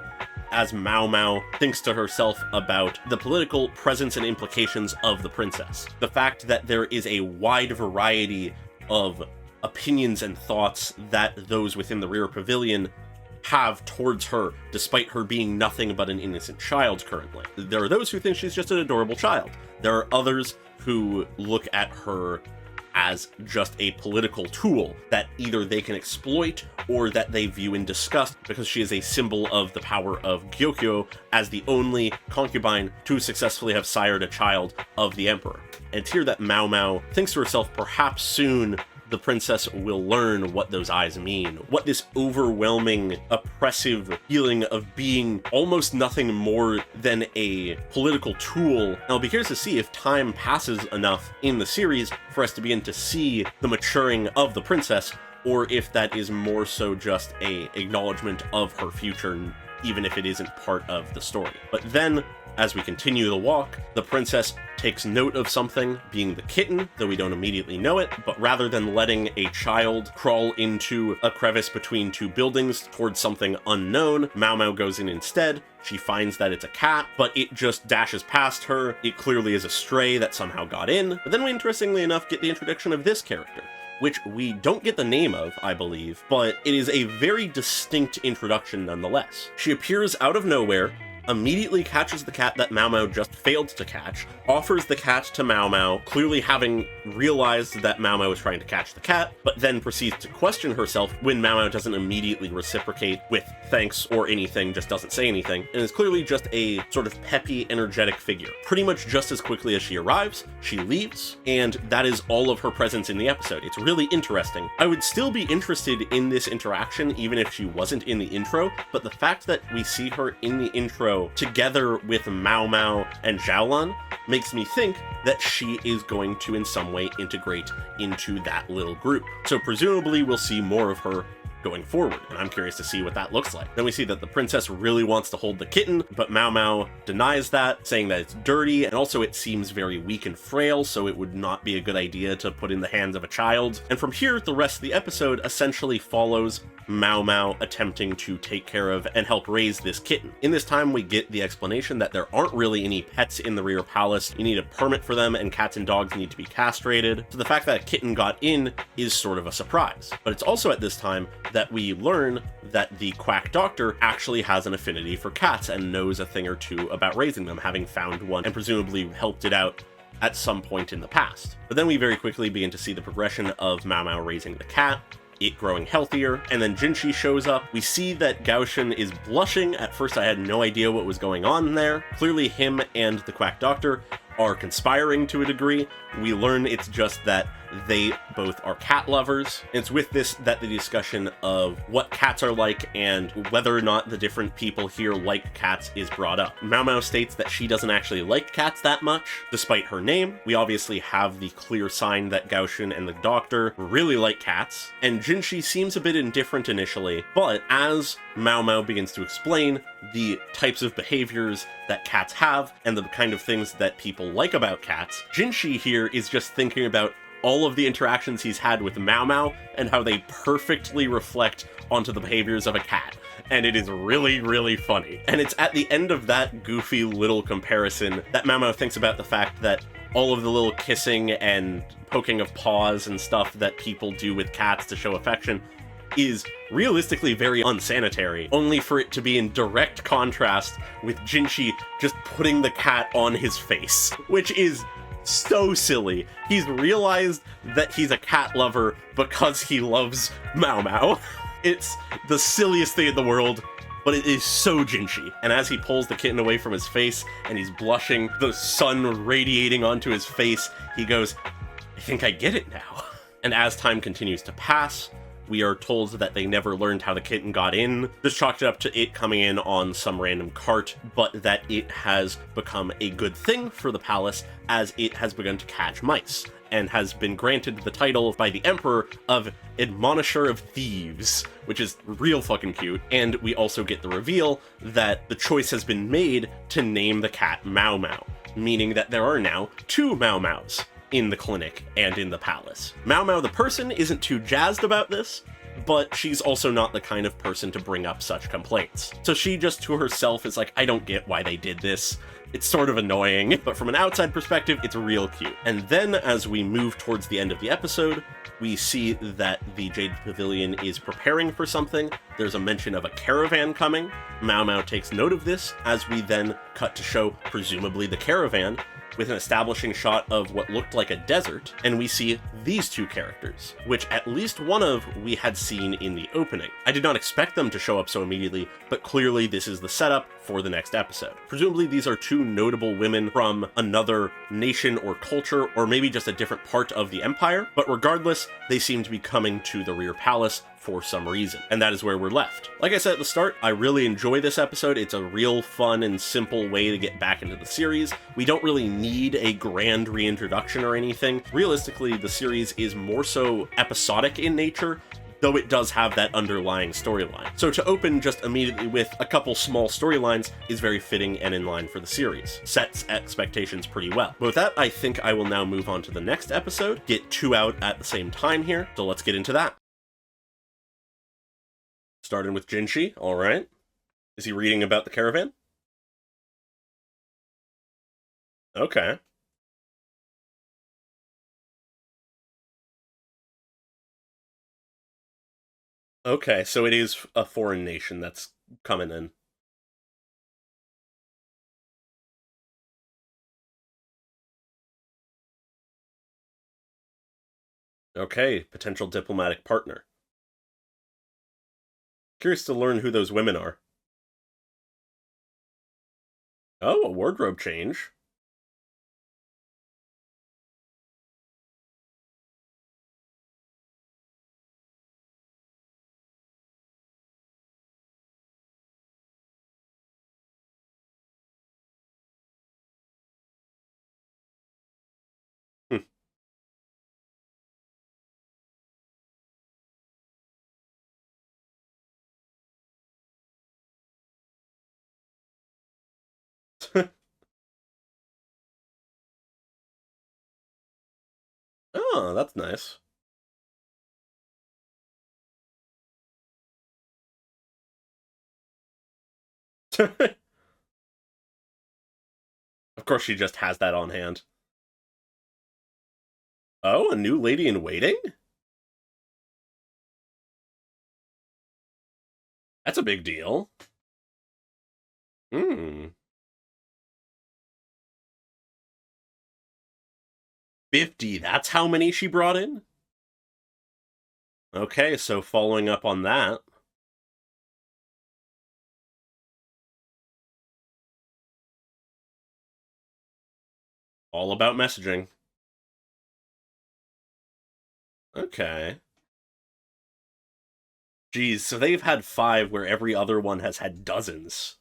as Maomao thinks to herself about the political presence and implications of the princess. The fact that there is a wide variety of opinions and thoughts that those within the rear pavilion have towards her, despite her being nothing but an innocent child currently. There are those who think she's just an adorable child. There are others who look at her as just a political tool that either they can exploit or that they view in disgust, because she is a symbol of the power of Gyokyo as the only concubine to successfully have sired a child of the emperor. And it's here that Maomao thinks to herself, perhaps soon the princess will learn what those eyes mean, what this overwhelming, oppressive feeling of being almost nothing more than a political tool. And I'll be curious to see if time passes enough in the series for us to begin to see the maturing of the princess, or if that is more so just a acknowledgement of her future, even if it isn't part of the story. But then, as we continue the walk, the princess takes note of something, being the kitten, though we don't immediately know it, but rather than letting a child crawl into a crevice between two buildings towards something unknown, Maomao goes in instead. She finds that it's a cat, but it just dashes past her. It clearly is a stray that somehow got in. But then we, interestingly enough, get the introduction of this character, which we don't get the name of, I believe, but it is a very distinct introduction nonetheless. She appears out of nowhere, immediately catches the cat that Maomao just failed to catch, offers the cat to Maomao, clearly having realized that Maomao is trying to catch the cat, but then proceeds to question herself when Maomao doesn't immediately reciprocate with thanks or anything, just doesn't say anything, and is clearly just a sort of peppy, energetic figure. Pretty much just as quickly as she arrives, she leaves, and that is all of her presence in the episode. It's really interesting. I would still be interested in this interaction even if she wasn't in the intro, but the fact that we see her in the intro together with Maomao and Xiaolan makes me think that she is going to in some way integrate into that little group. So presumably we'll see more of her going forward, and I'm curious to see what that looks like. Then we see that the princess really wants to hold the kitten, but Maomao denies that, saying that it's dirty, and also it seems very weak and frail, so it would not be a good idea to put in the hands of a child. And from here, the rest of the episode essentially follows Maomao attempting to take care of and help raise this kitten. In this time, we get the explanation that there aren't really any pets in the rear palace. You need a permit for them, and cats and dogs need to be castrated. So the fact that a kitten got in is sort of a surprise. But it's also at this time that we learn that the quack doctor actually has an affinity for cats and knows a thing or two about raising them, having found one and presumably helped it out at some point in the past. But then we very quickly begin to see the progression of Maomao raising the cat, it growing healthier, and then Jinshi shows up. We see that Gaoshen is blushing. At first I had no idea what was going on there. Clearly him and the quack doctor are conspiring to a degree. We learn it's just that they both are cat lovers. It's with this that the discussion of what cats are like and whether or not the different people here like cats is brought up. Maomao states that she doesn't actually like cats that much, despite her name. We obviously have the clear sign that Gaoshen and the doctor really like cats, and Jinshi seems a bit indifferent initially, but as Maomao begins to explain the types of behaviors that cats have and the kind of things that people like about cats, Jinshi here is just thinking about all of the interactions he's had with Maomao and how they perfectly reflect onto the behaviors of a cat. And it is really, really funny. And it's at the end of that goofy little comparison that Maomao thinks about the fact that all of the little kissing and poking of paws and stuff that people do with cats to show affection is realistically very unsanitary, only for it to be in direct contrast with Jinshi just putting the cat on his face, which is so silly. He's realized that he's a cat lover because he loves Maomao. It's the silliest thing in the world, but it is so Jinshi. And as he pulls the kitten away from his face and he's blushing, the sun radiating onto his face, he goes, "I think I get it now." And as time continues to pass, we are told that they never learned how the kitten got in. Just chalked it up to it coming in on some random cart, but that it has become a good thing for the palace as it has begun to catch mice, and has been granted the title by the emperor of Admonisher of Thieves, which is real fucking cute. And we also get the reveal that the choice has been made to name the cat Maomao, meaning that there are now two Maomaos in the clinic and in the palace. Maomao the person isn't too jazzed about this, but she's also not the kind of person to bring up such complaints. So she just to herself is like, I don't get why they did this. It's sort of annoying, but from an outside perspective, it's real cute. And then as we move towards the end of the episode, we see that the Jade Pavilion is preparing for something. There's a mention of a caravan coming. Maomao takes note of this as we then cut to show presumably the caravan with an establishing shot of what looked like a desert, and we see these two characters, which at least one of we had seen in the opening. I did not expect them to show up so immediately, but clearly this is the setup for the next episode. Presumably these are two notable women from another nation or culture, or maybe just a different part of the empire, but regardless, they seem to be coming to the rear palace for some reason, and that is where we're left. Like I said at the start, I really enjoy this episode. It's a real fun and simple way to get back into the series. We don't really need a grand reintroduction or anything. Realistically, the series is more so episodic in nature, though it does have that underlying storyline. So to open just immediately with a couple small storylines is very fitting and in line for the series. Sets expectations pretty well. But with that, I think I will now move on to the next episode, get two out at the same time here, so let's get into that. Starting with Jinshi, alright. Is he reading about the caravan? Okay. Okay, so it is a foreign nation that's coming in. Okay, potential diplomatic partner. Curious to learn who those women are. Oh, a wardrobe change. Hmm. Oh, that's nice. Of course, she just has that on hand. Oh, a new lady in waiting? That's a big deal. Hmm. 50, that's how many she brought in? Okay, so following up on that. All about messaging. Okay. Geez, so they've had 5 where every other one has had dozens.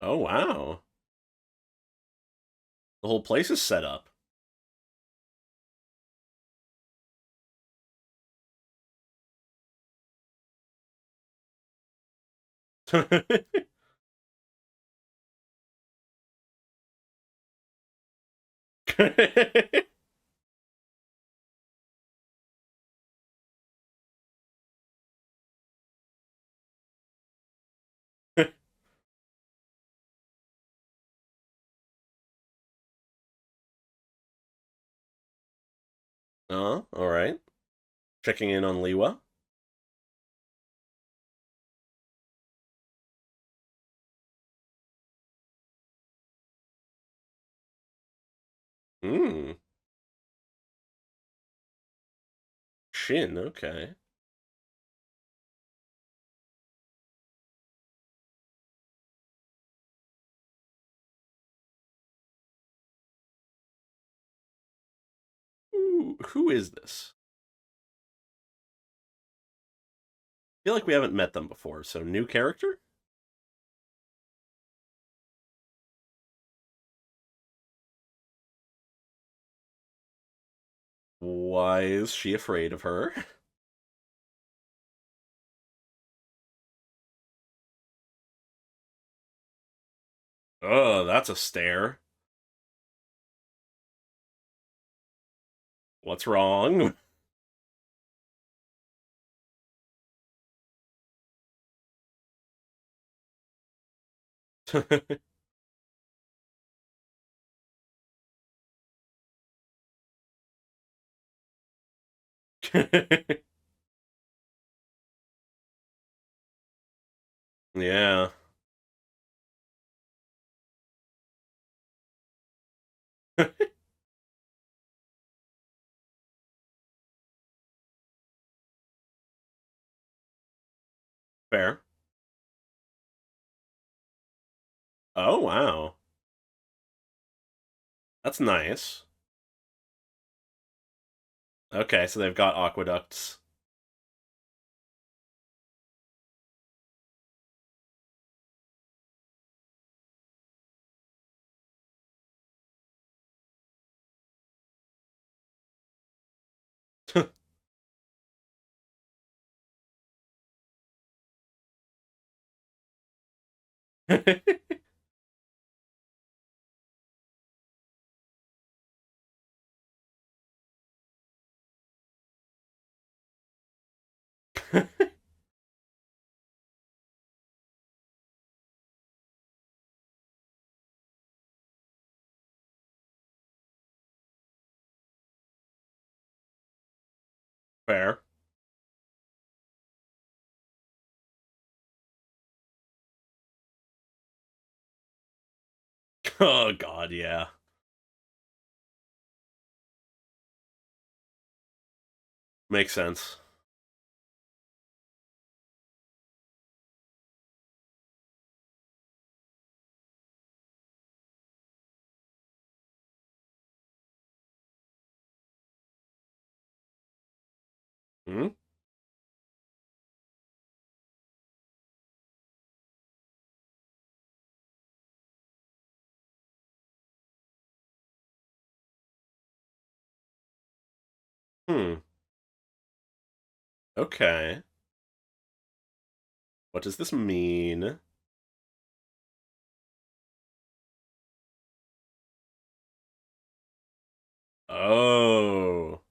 Oh, wow. The whole place is set up. Oh, alright. Checking in on Liwa. Hmm. Shin, okay. Ooh, who is this? I feel like we haven't met them before, so new character? Why is she afraid of her? Oh, that's a stare. What's wrong? Yeah. Fair. Oh, wow. That's nice. Okay, so they've got aqueducts. Fair. Oh, God, yeah. Makes sense. Hmm? Hmm. Okay. What does this mean? Oh.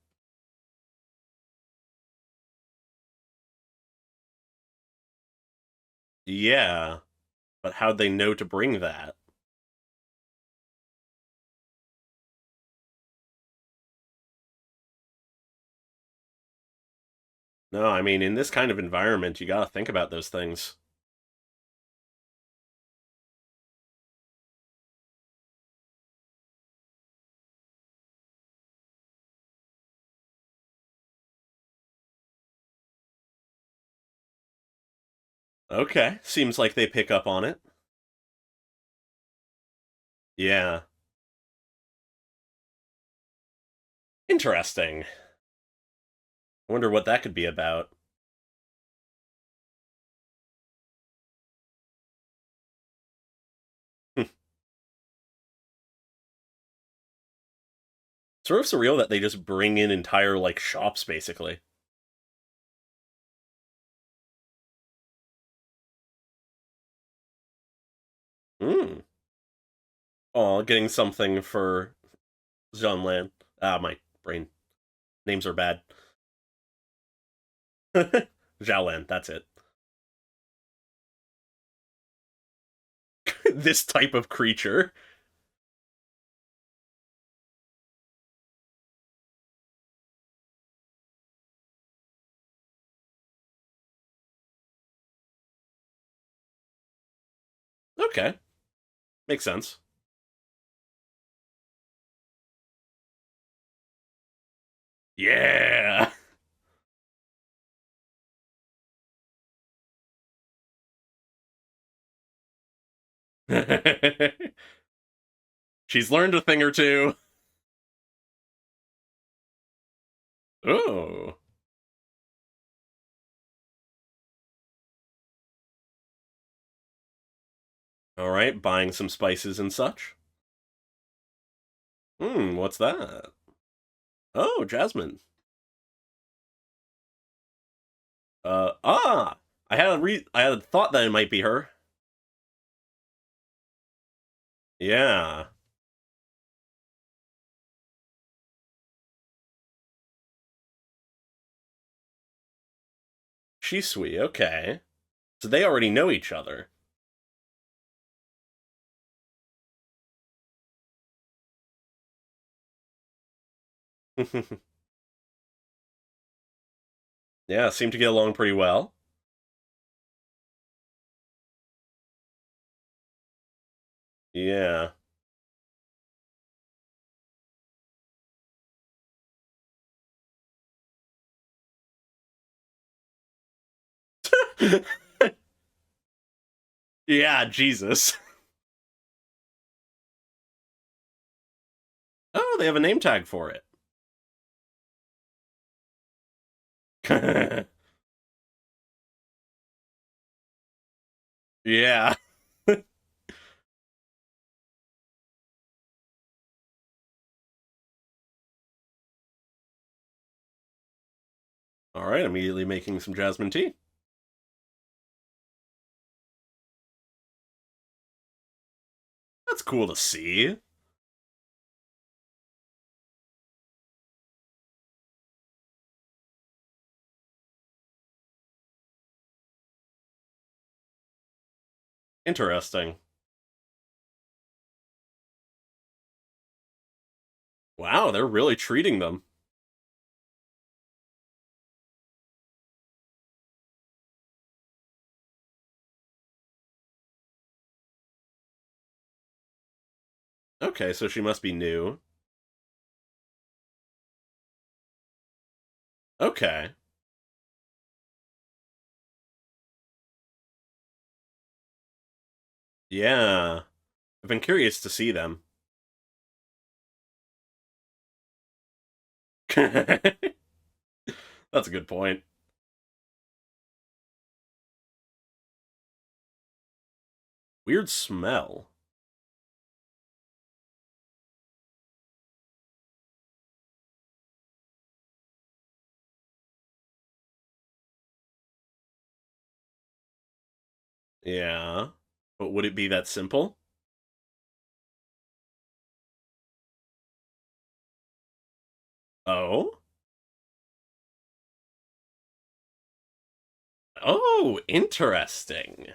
Yeah. But how'd they know to bring that? No, I mean, in this kind of environment, you gotta think about those things. Okay. Seems like they pick up on it. Yeah. Interesting. I wonder what that could be about. Sort of surreal that they just bring in entire, like, shops, basically. Hmm. Oh, getting something for Jean. Ah, my brain. Names are bad. Xiaolan, that's it. This type of creature. Okay. Makes sense. Yeah. She's learned a thing or two. Oh. All right, buying some spices and such. Hmm, what's that? Oh, Jasmine. Ah, I had a thought that it might be her. Yeah, she's sweet. Okay, so they already know each other. Yeah, seem to get along pretty well. Yeah. Yeah, Jesus. Oh, they have a name tag for it. Yeah. All right, immediately making some jasmine tea. That's cool to see. Interesting. Wow, they're really treating them. Okay, so she must be new. Okay. Yeah. I've been curious to see them. That's a good point. Weird smell. Yeah. But would it be that simple? Oh? Oh, interesting.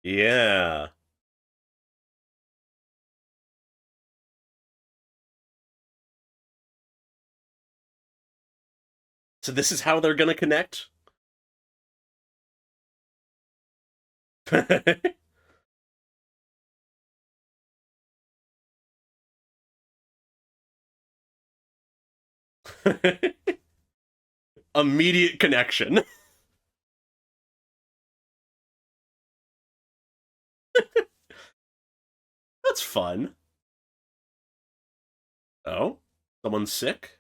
Yeah. So this is how they're gonna connect? Immediate connection. That's fun. Oh? Someone's sick?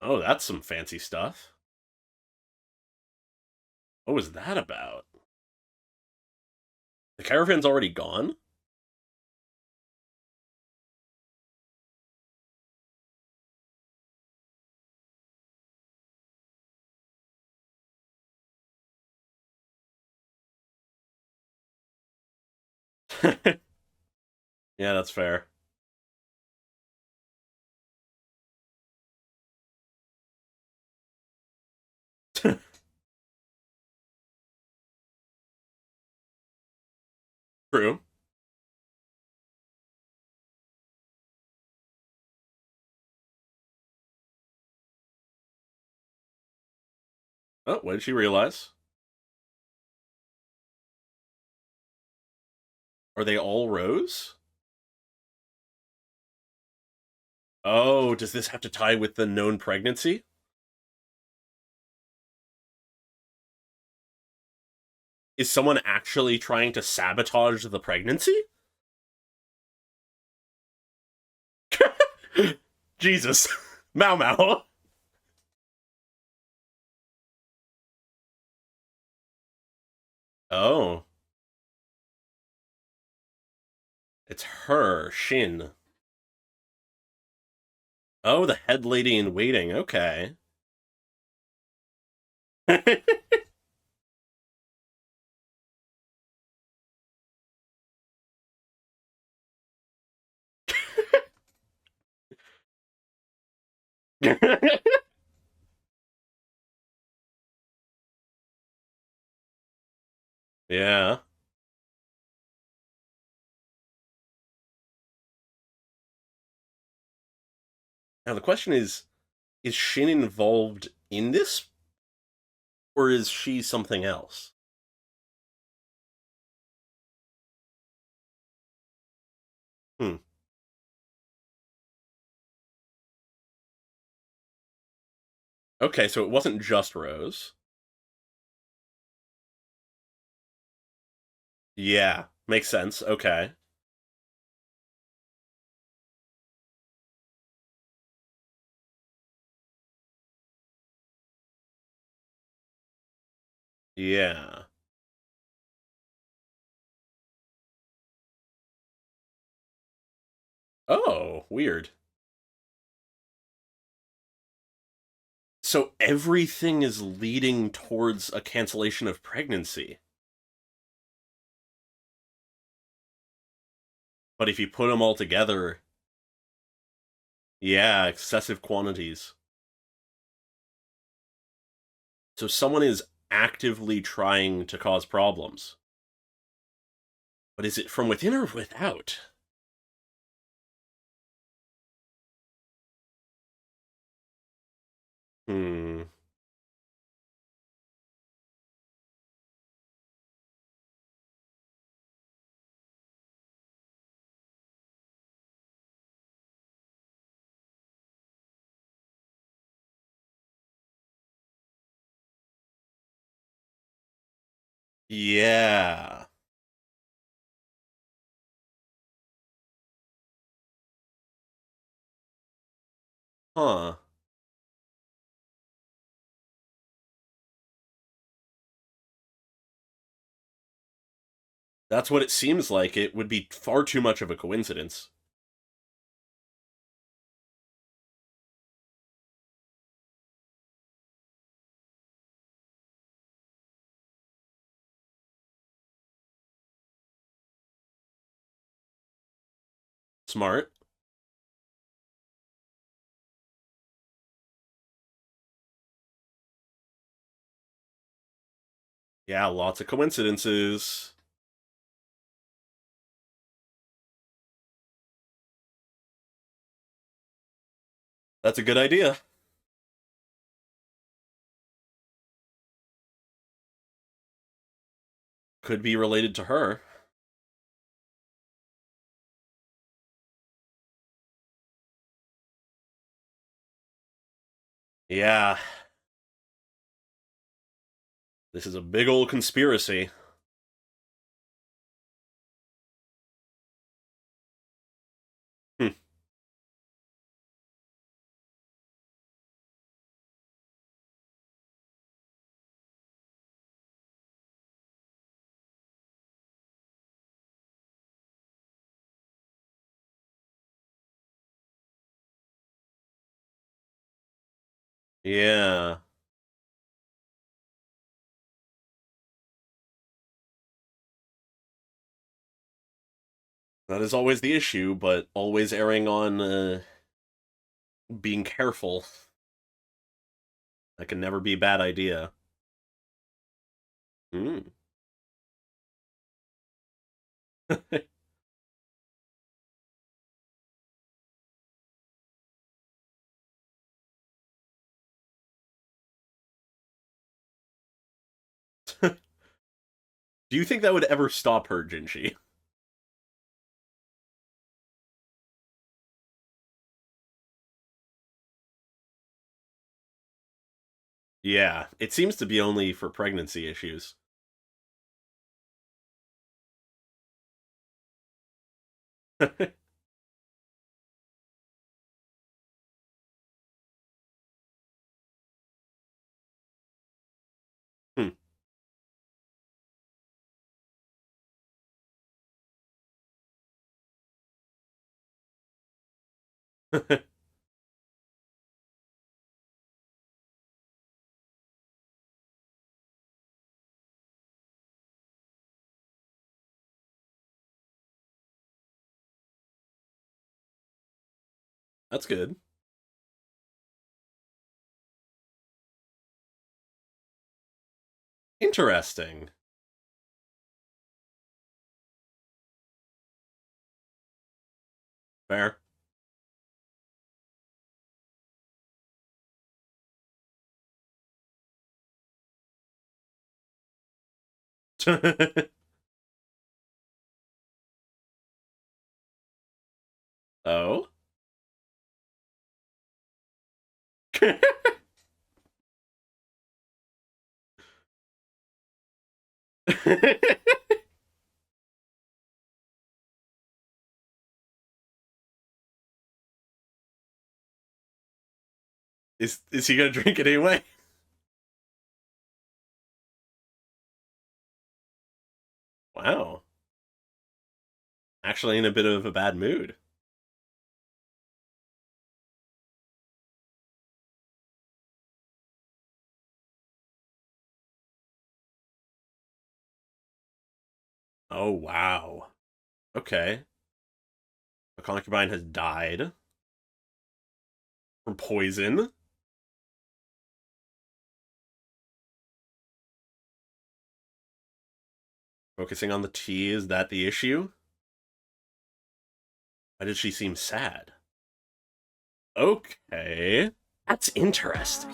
Oh, that's some fancy stuff. What was that about? The caravan's already gone? Yeah, that's fair. True. Oh, what did she realize? Are they all rose? Oh, does this have to tie with the known pregnancy? Is someone actually trying to sabotage the pregnancy? Jesus. Maomao. Oh, it's her, Shin. Oh, the head lady in waiting. Okay. Yeah. Now the question is Shin involved in this, or is she something else? Hmm. Okay, so it wasn't just Rose. Yeah, makes sense. Okay. Yeah. Oh, weird. So everything is leading towards a cancellation of pregnancy. But if you put them all together, yeah, excessive quantities. So someone is actively trying to cause problems. But is it from within or without? Hmm. Yeah. Huh. That's what it seems like. It would be far too much of a coincidence. Smart. Yeah, lots of coincidences. That's a good idea. Could be related to her. Yeah, this is a big old conspiracy. Hmm. Yeah, that is always the issue, but always erring on being careful. That can never be a bad idea. Hmm. Do you think that would ever stop her, Jinshi? Yeah, it seems to be only for pregnancy issues. Hmm. That's good. Interesting. Fair. Oh? Is he gonna drink it anyway? Wow. Actually in a bit of a bad mood. Oh, wow. Okay. A concubine has died from poison. Focusing on the tea, is that the issue? Why did she seem sad? Okay. That's interesting.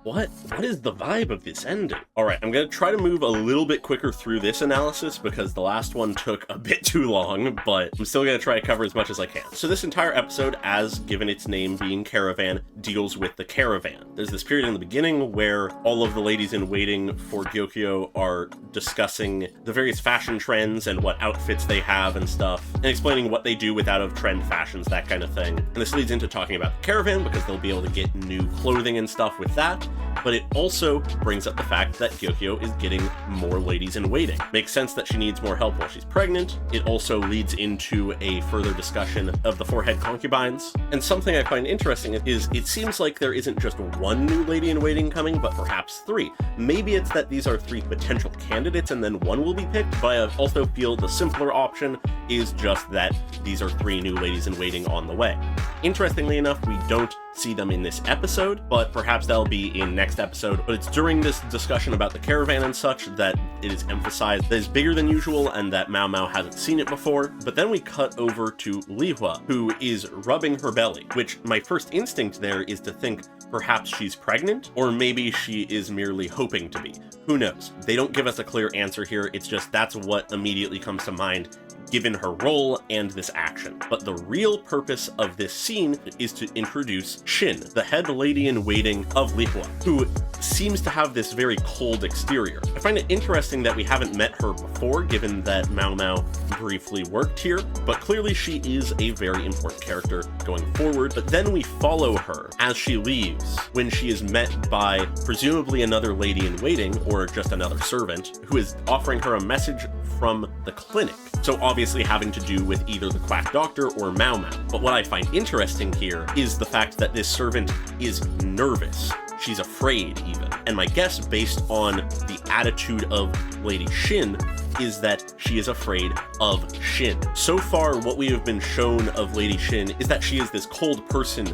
What is the vibe of this ending? All right, I'm gonna try to move a little bit quicker through this analysis because the last one took a bit too long, but I'm still gonna try to cover as much as I can. So this entire episode, as given its name being Caravan, deals with the Caravan. There's this period in the beginning where all of the ladies in waiting for Gyokyo are discussing the various fashion trends and what outfits they have and stuff, and explaining what they do with out of trend fashions, that kind of thing. And this leads into talking about the Caravan because they'll be able to get new clothing and stuff with that. But it also brings up the fact that Gyokyo is getting more ladies in waiting. Makes sense that she needs more help while she's pregnant. It also leads into a further discussion of the four head concubines. And something I find interesting is it seems like there isn't just one new lady in waiting coming, but perhaps three. Maybe it's that these are three potential candidates and then one will be picked, but I also feel the simpler option is just that these are three new ladies in waiting on the way. Interestingly enough, we don't see them in this episode, but perhaps that'll be in next episode. But it's during this discussion about the Caravan and such that it is emphasized that it's bigger than usual and that Maomao hasn't seen it before. But then we cut over to Lihua, who is rubbing her belly, which my first instinct there is to think perhaps she's pregnant, or maybe she is merely hoping to be. Who knows? They don't give us a clear answer here, it's just that's what immediately comes to mind given her role and this action. But the real purpose of this scene is to introduce Shin, the head lady in waiting of Lihua, who seems to have this very cold exterior. I find it interesting that we haven't met her before, given that Maomao briefly worked here, but clearly she is a very important character going forward. But then we follow her as she leaves, when she is met by presumably another lady in waiting, or just another servant, who is offering her a message from the clinic. So obviously having to do with either the quack doctor or Maomao. But what I find interesting here is the fact that this servant is nervous. She's afraid even. And my guess, based on the attitude of Lady Shin, is that she is afraid of Shin. So far, what we have been shown of Lady Shin is that she is this cold person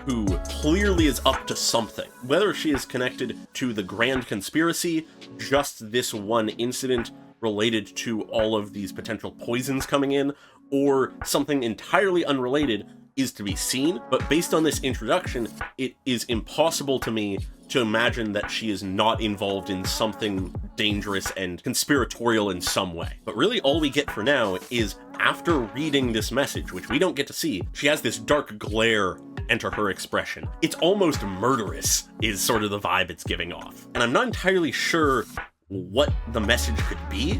who clearly is up to something. Whether she is connected to the grand conspiracy, just this one incident related to all of these potential poisons coming in, or something entirely unrelated is to be seen. But based on this introduction, it is impossible to me to imagine that she is not involved in something dangerous and conspiratorial in some way. But really all we get for now is, after reading this message, which we don't get to see, she has this dark glare enter her expression. It's almost murderous, is sort of the vibe it's giving off. And I'm not entirely sure what the message could be,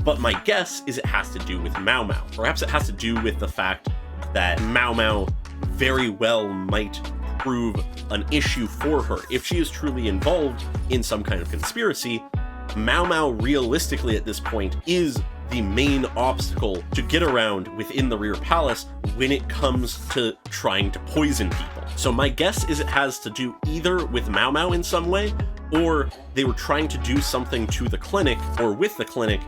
but my guess is it has to do with Maomao. Perhaps it has to do with the fact that Maomao very well might prove an issue for her. If she is truly involved in some kind of conspiracy, Maomao realistically at this point is the main obstacle to get around within the Rear Palace when it comes to trying to poison people. So my guess is it has to do either with Maomao in some way, or they were trying to do something to the clinic or with the clinic,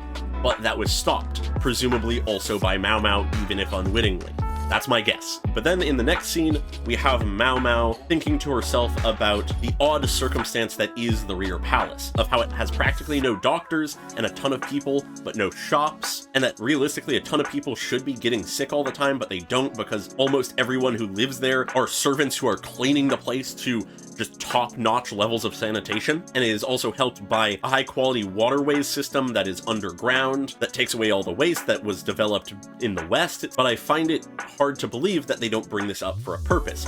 but that was stopped, presumably also by Maomao, even if unwittingly. That's my guess. But then in the next scene, we have Maomao thinking to herself about the odd circumstance that is the rear palace, of how it has practically no doctors and a ton of people, but no shops, and that realistically a ton of people should be getting sick all the time, but they don't because almost everyone who lives there are servants who are cleaning the place to just top-notch levels of sanitation, and it is also helped by a high-quality waterways system that is underground, that takes away all the waste that was developed in the West, but I find it hard to believe that they don't bring this up for a purpose.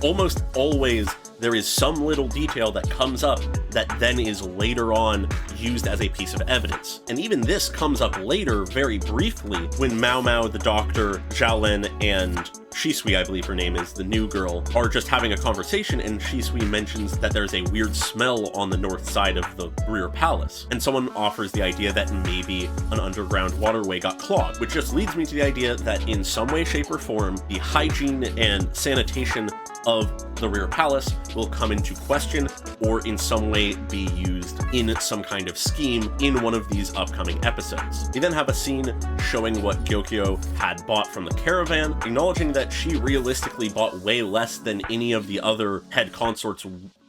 Almost always, there is some little detail that comes up that then is later on used as a piece of evidence. And even this comes up later, very briefly, when Maomao, the doctor, Xiaolin, and Shisui, I believe her name is, the new girl, are just having a conversation, and Shisui mentions that there's a weird smell on the north side of the rear palace. And someone offers the idea that maybe an underground waterway got clogged, which just leads me to the idea that in some way, shape, or form, the hygiene and sanitation of the rear palace will come into question or in some way be used in some kind of scheme in one of these upcoming episodes. We then have a scene showing what Gyokyo had bought from the Caravan, acknowledging that she realistically bought way less than any of the other head consorts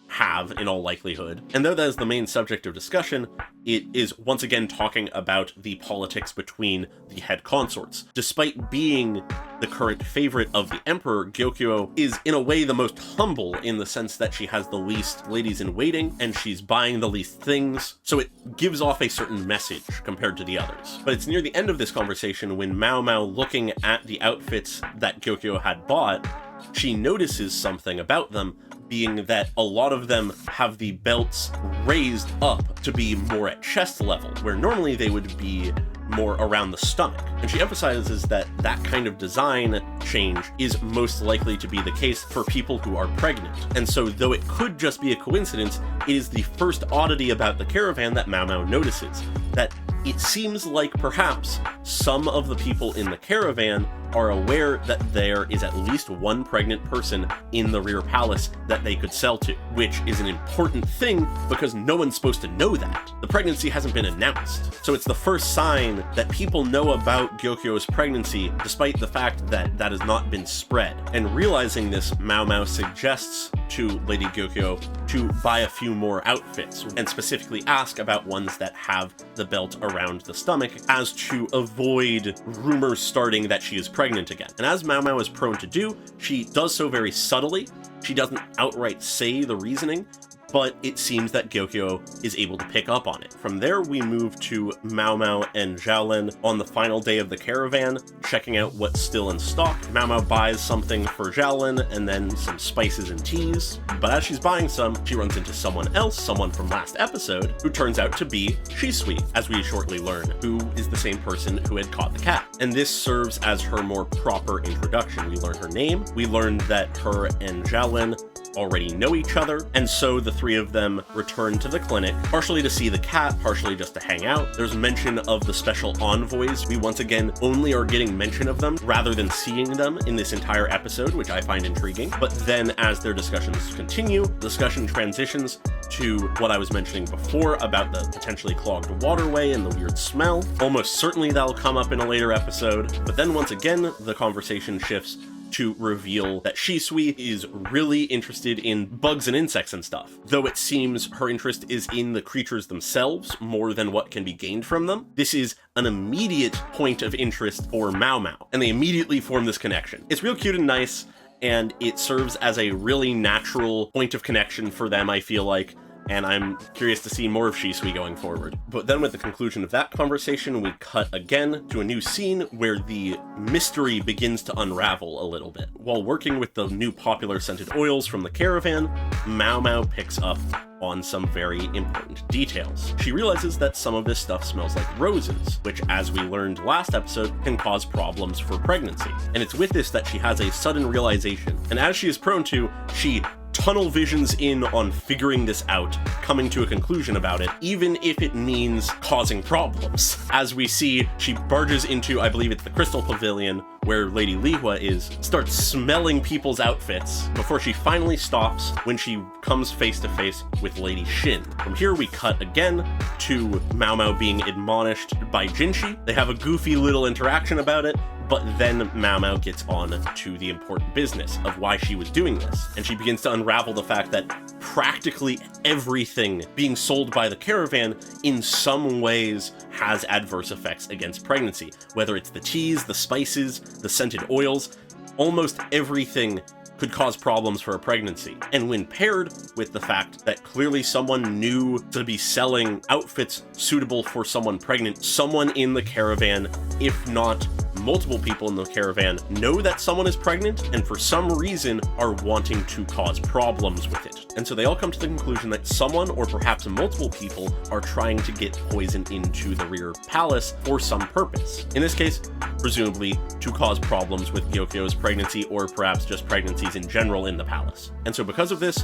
have in all likelihood. And though that is the main subject of discussion, it is once again talking about the politics between the head consorts. Despite being the current favorite of the emperor, Gyokyo is in a way the most humble in the sense that she has the least ladies in waiting and she's buying the least things, so it gives off a certain message compared to the others. But it's near the end of this conversation when Maomao, looking at the outfits that Gyokyo had bought, she notices something about them, being that a lot of them have the belts raised up to be more at chest level, where normally they would be more around the stomach. And she emphasizes that that kind of design change is most likely to be the case for people who are pregnant. And so though it could just be a coincidence, it is the first oddity about the Caravan that Maomao notices, that it seems like perhaps some of the people in the Caravan are aware that there is at least one pregnant person in the rear palace that they could sell to, which is an important thing because no one's supposed to know that. The pregnancy hasn't been announced. So it's the first sign that people know about Gyokyo's pregnancy despite the fact that that has not been spread. And realizing this, Maomao suggests to Lady Gyokyo to buy a few more outfits, and specifically ask about ones that have the belt around the stomach, as to avoid rumors starting that she is pregnant again. And as Maomao is prone to do, she does so very subtly. She doesn't outright say the reasoning, but it seems that Gyokyo is able to pick up on it. From there, we move to Maomao and Xiaolin on the final day of the Caravan, checking out what's still in stock. Maomao buys something for Xiaolin, and then some spices and teas. But as she's buying some, she runs into someone else, someone from last episode, who turns out to be Shisui, as we shortly learn, who is the same person who had caught the cat. And this serves as her more proper introduction. We learn her name, we learn that her and Xiaolin already know each other, and so the three of them return to the clinic, partially to see the cat, partially just to hang out. There's mention of the special envoys. We once again only are getting mention of them rather than seeing them in this entire episode, which I find intriguing. But then as their discussions continue, discussion transitions to what I was mentioning before about the potentially clogged waterway and the weird smell. Almost certainly that'll come up in a later episode, but then once again the conversation shifts to reveal that Shisui is really interested in bugs and insects and stuff, though it seems her interest is in the creatures themselves more than what can be gained from them. This is an immediate point of interest for Maomao, and they immediately form this connection. It's real cute and nice, and it serves as a really natural point of connection for them, I feel like, and I'm curious to see more of Shisui going forward. But then with the conclusion of that conversation, we cut again to a new scene where the mystery begins to unravel a little bit. While working with the new popular scented oils from the Caravan, Maomao picks up on some very important details. She realizes that some of this stuff smells like roses, which, as we learned last episode, can cause problems for pregnancy. And it's with this that she has a sudden realization, and as she is prone to, she tunnel visions in on figuring this out, coming to a conclusion about it, even if it means causing problems. As we see, she barges into, I believe it's the Crystal Pavilion, where Lady Lihua is, starts smelling people's outfits before she finally stops when she comes face to face with Lady Shin. From here we cut again to Maomao being admonished by Jinshi. They have a goofy little interaction about it, But then Maomao gets on to the important business of why she was doing this, and she begins to unravel the fact that practically everything being sold by the Caravan in some ways has adverse effects against pregnancy. Whether it's the teas, the spices, the scented oils, almost everything could cause problems for a pregnancy. And when paired with the fact that clearly someone knew to be selling outfits suitable for someone pregnant, someone in the Caravan, if not multiple people in the Caravan, know that someone is pregnant and for some reason are wanting to cause problems with it. And so they all come to the conclusion that someone, or perhaps multiple people, are trying to get poison into the rear palace for some purpose. In this case, presumably to cause problems with Gyokyo's pregnancy, or perhaps just pregnancies in general in the palace. And so because of this,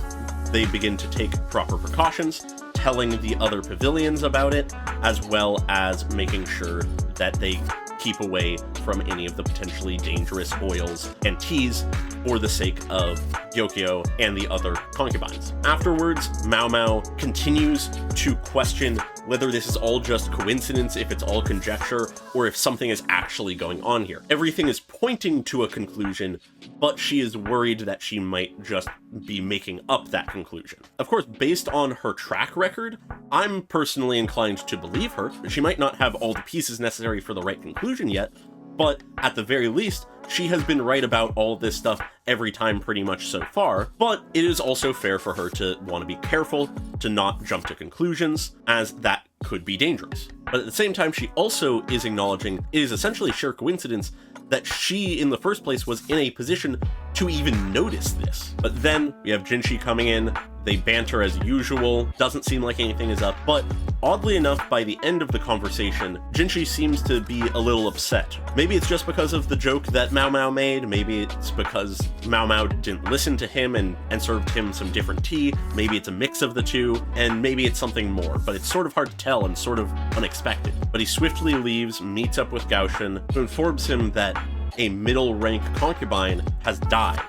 they begin to take proper precautions, telling the other pavilions about it, as well as making sure that they keep away from any of the potentially dangerous oils and teas for the sake of Gyokyo and the other concubines. Afterwards, Maomao continues to question whether this is all just coincidence, if it's all conjecture, or if something is actually going on here. Everything is pointing to a conclusion, but she is worried that she might just be making up that conclusion. Of course, based on her track record, I'm personally inclined to believe her. She might not have all the pieces necessary for the right conclusion yet, but at the very least, she has been right about all this stuff every time pretty much so far, but it is also fair for her to want to be careful to not jump to conclusions, as that could be dangerous. But at the same time, she also is acknowledging it is essentially sheer coincidence that she, in the first place, was in a position to even notice this. But then we have Jinshi coming in, they banter as usual, doesn't seem like anything is up, but oddly enough, by the end of the conversation, Jinshi seems to be a little upset. Maybe it's just because of the joke that Maomao made, maybe it's because Maomao didn't listen to him and served him some different tea, maybe it's a mix of the two, and maybe it's something more, but it's sort of hard to tell and sort of unexpected. But he swiftly leaves, meets up with Gaoshin, who informs him that a middle-rank concubine has died,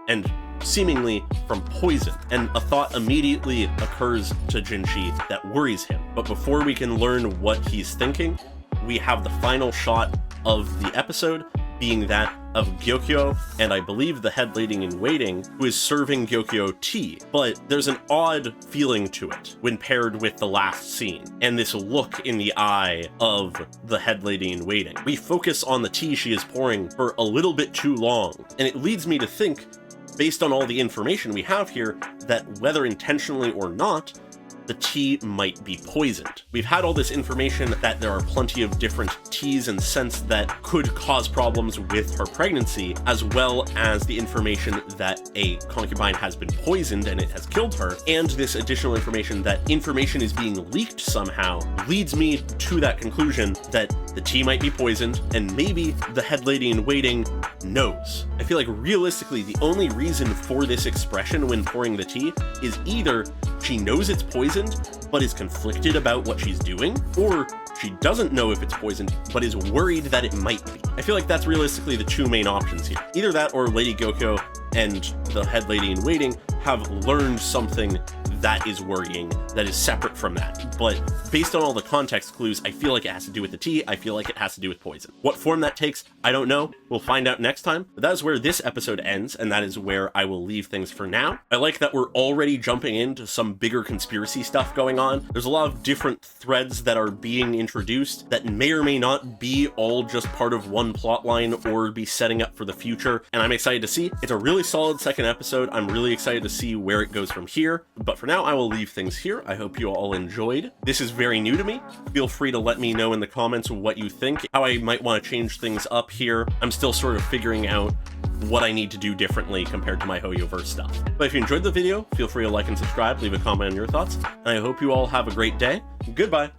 and seemingly from poison, and a thought immediately occurs to Jinshi that worries him. But before we can learn what he's thinking, we have the final shot of the episode being that of Gyokyo, and I believe the head lady in waiting, who is serving Gyokyo tea. But there's an odd feeling to it when paired with the last scene, and this look in the eye of the head lady in waiting. We focus on the tea she is pouring for a little bit too long, and it leads me to think, based on all the information we have here, that whether intentionally or not, the tea might be poisoned. We've had all this information that there are plenty of different teas and scents that could cause problems with her pregnancy, as well as the information that a concubine has been poisoned and it has killed her, and this additional information that information is being leaked somehow leads me to that conclusion that the tea might be poisoned, and maybe the head lady in waiting knows. I feel like realistically, the only reason for this expression when pouring the tea is either she knows it's poisoned, but is conflicted about what she's doing, or she doesn't know if it's poisoned, but is worried that it might be. I feel like that's realistically the two main options here. Either that, or Lady Gyokyo and the head lady in waiting have learned something that is worrying, that is separate from that. But based on all the context clues, I feel like it has to do with the tea, I feel like it has to do with poison. What form that takes, I don't know. We'll find out next time. But that is where this episode ends, and that is where I will leave things for now. I like that we're already jumping into some bigger conspiracy stuff going on. There's a lot of different threads that are being introduced that may or may not be all just part of one plot line or be setting up for the future, and I'm excited to see. It's a really solid second episode. I'm really excited to see where it goes from here. But for now, I will leave things here. I hope you all enjoyed. This is very new to me. Feel free to let me know in the comments what you think, how I might want to change things up here. I'm still sort of figuring out what I need to do differently compared to my Hoyoverse stuff. But if you enjoyed the video, feel free to like and subscribe, leave a comment on your thoughts, and I hope you all have a great day. Goodbye!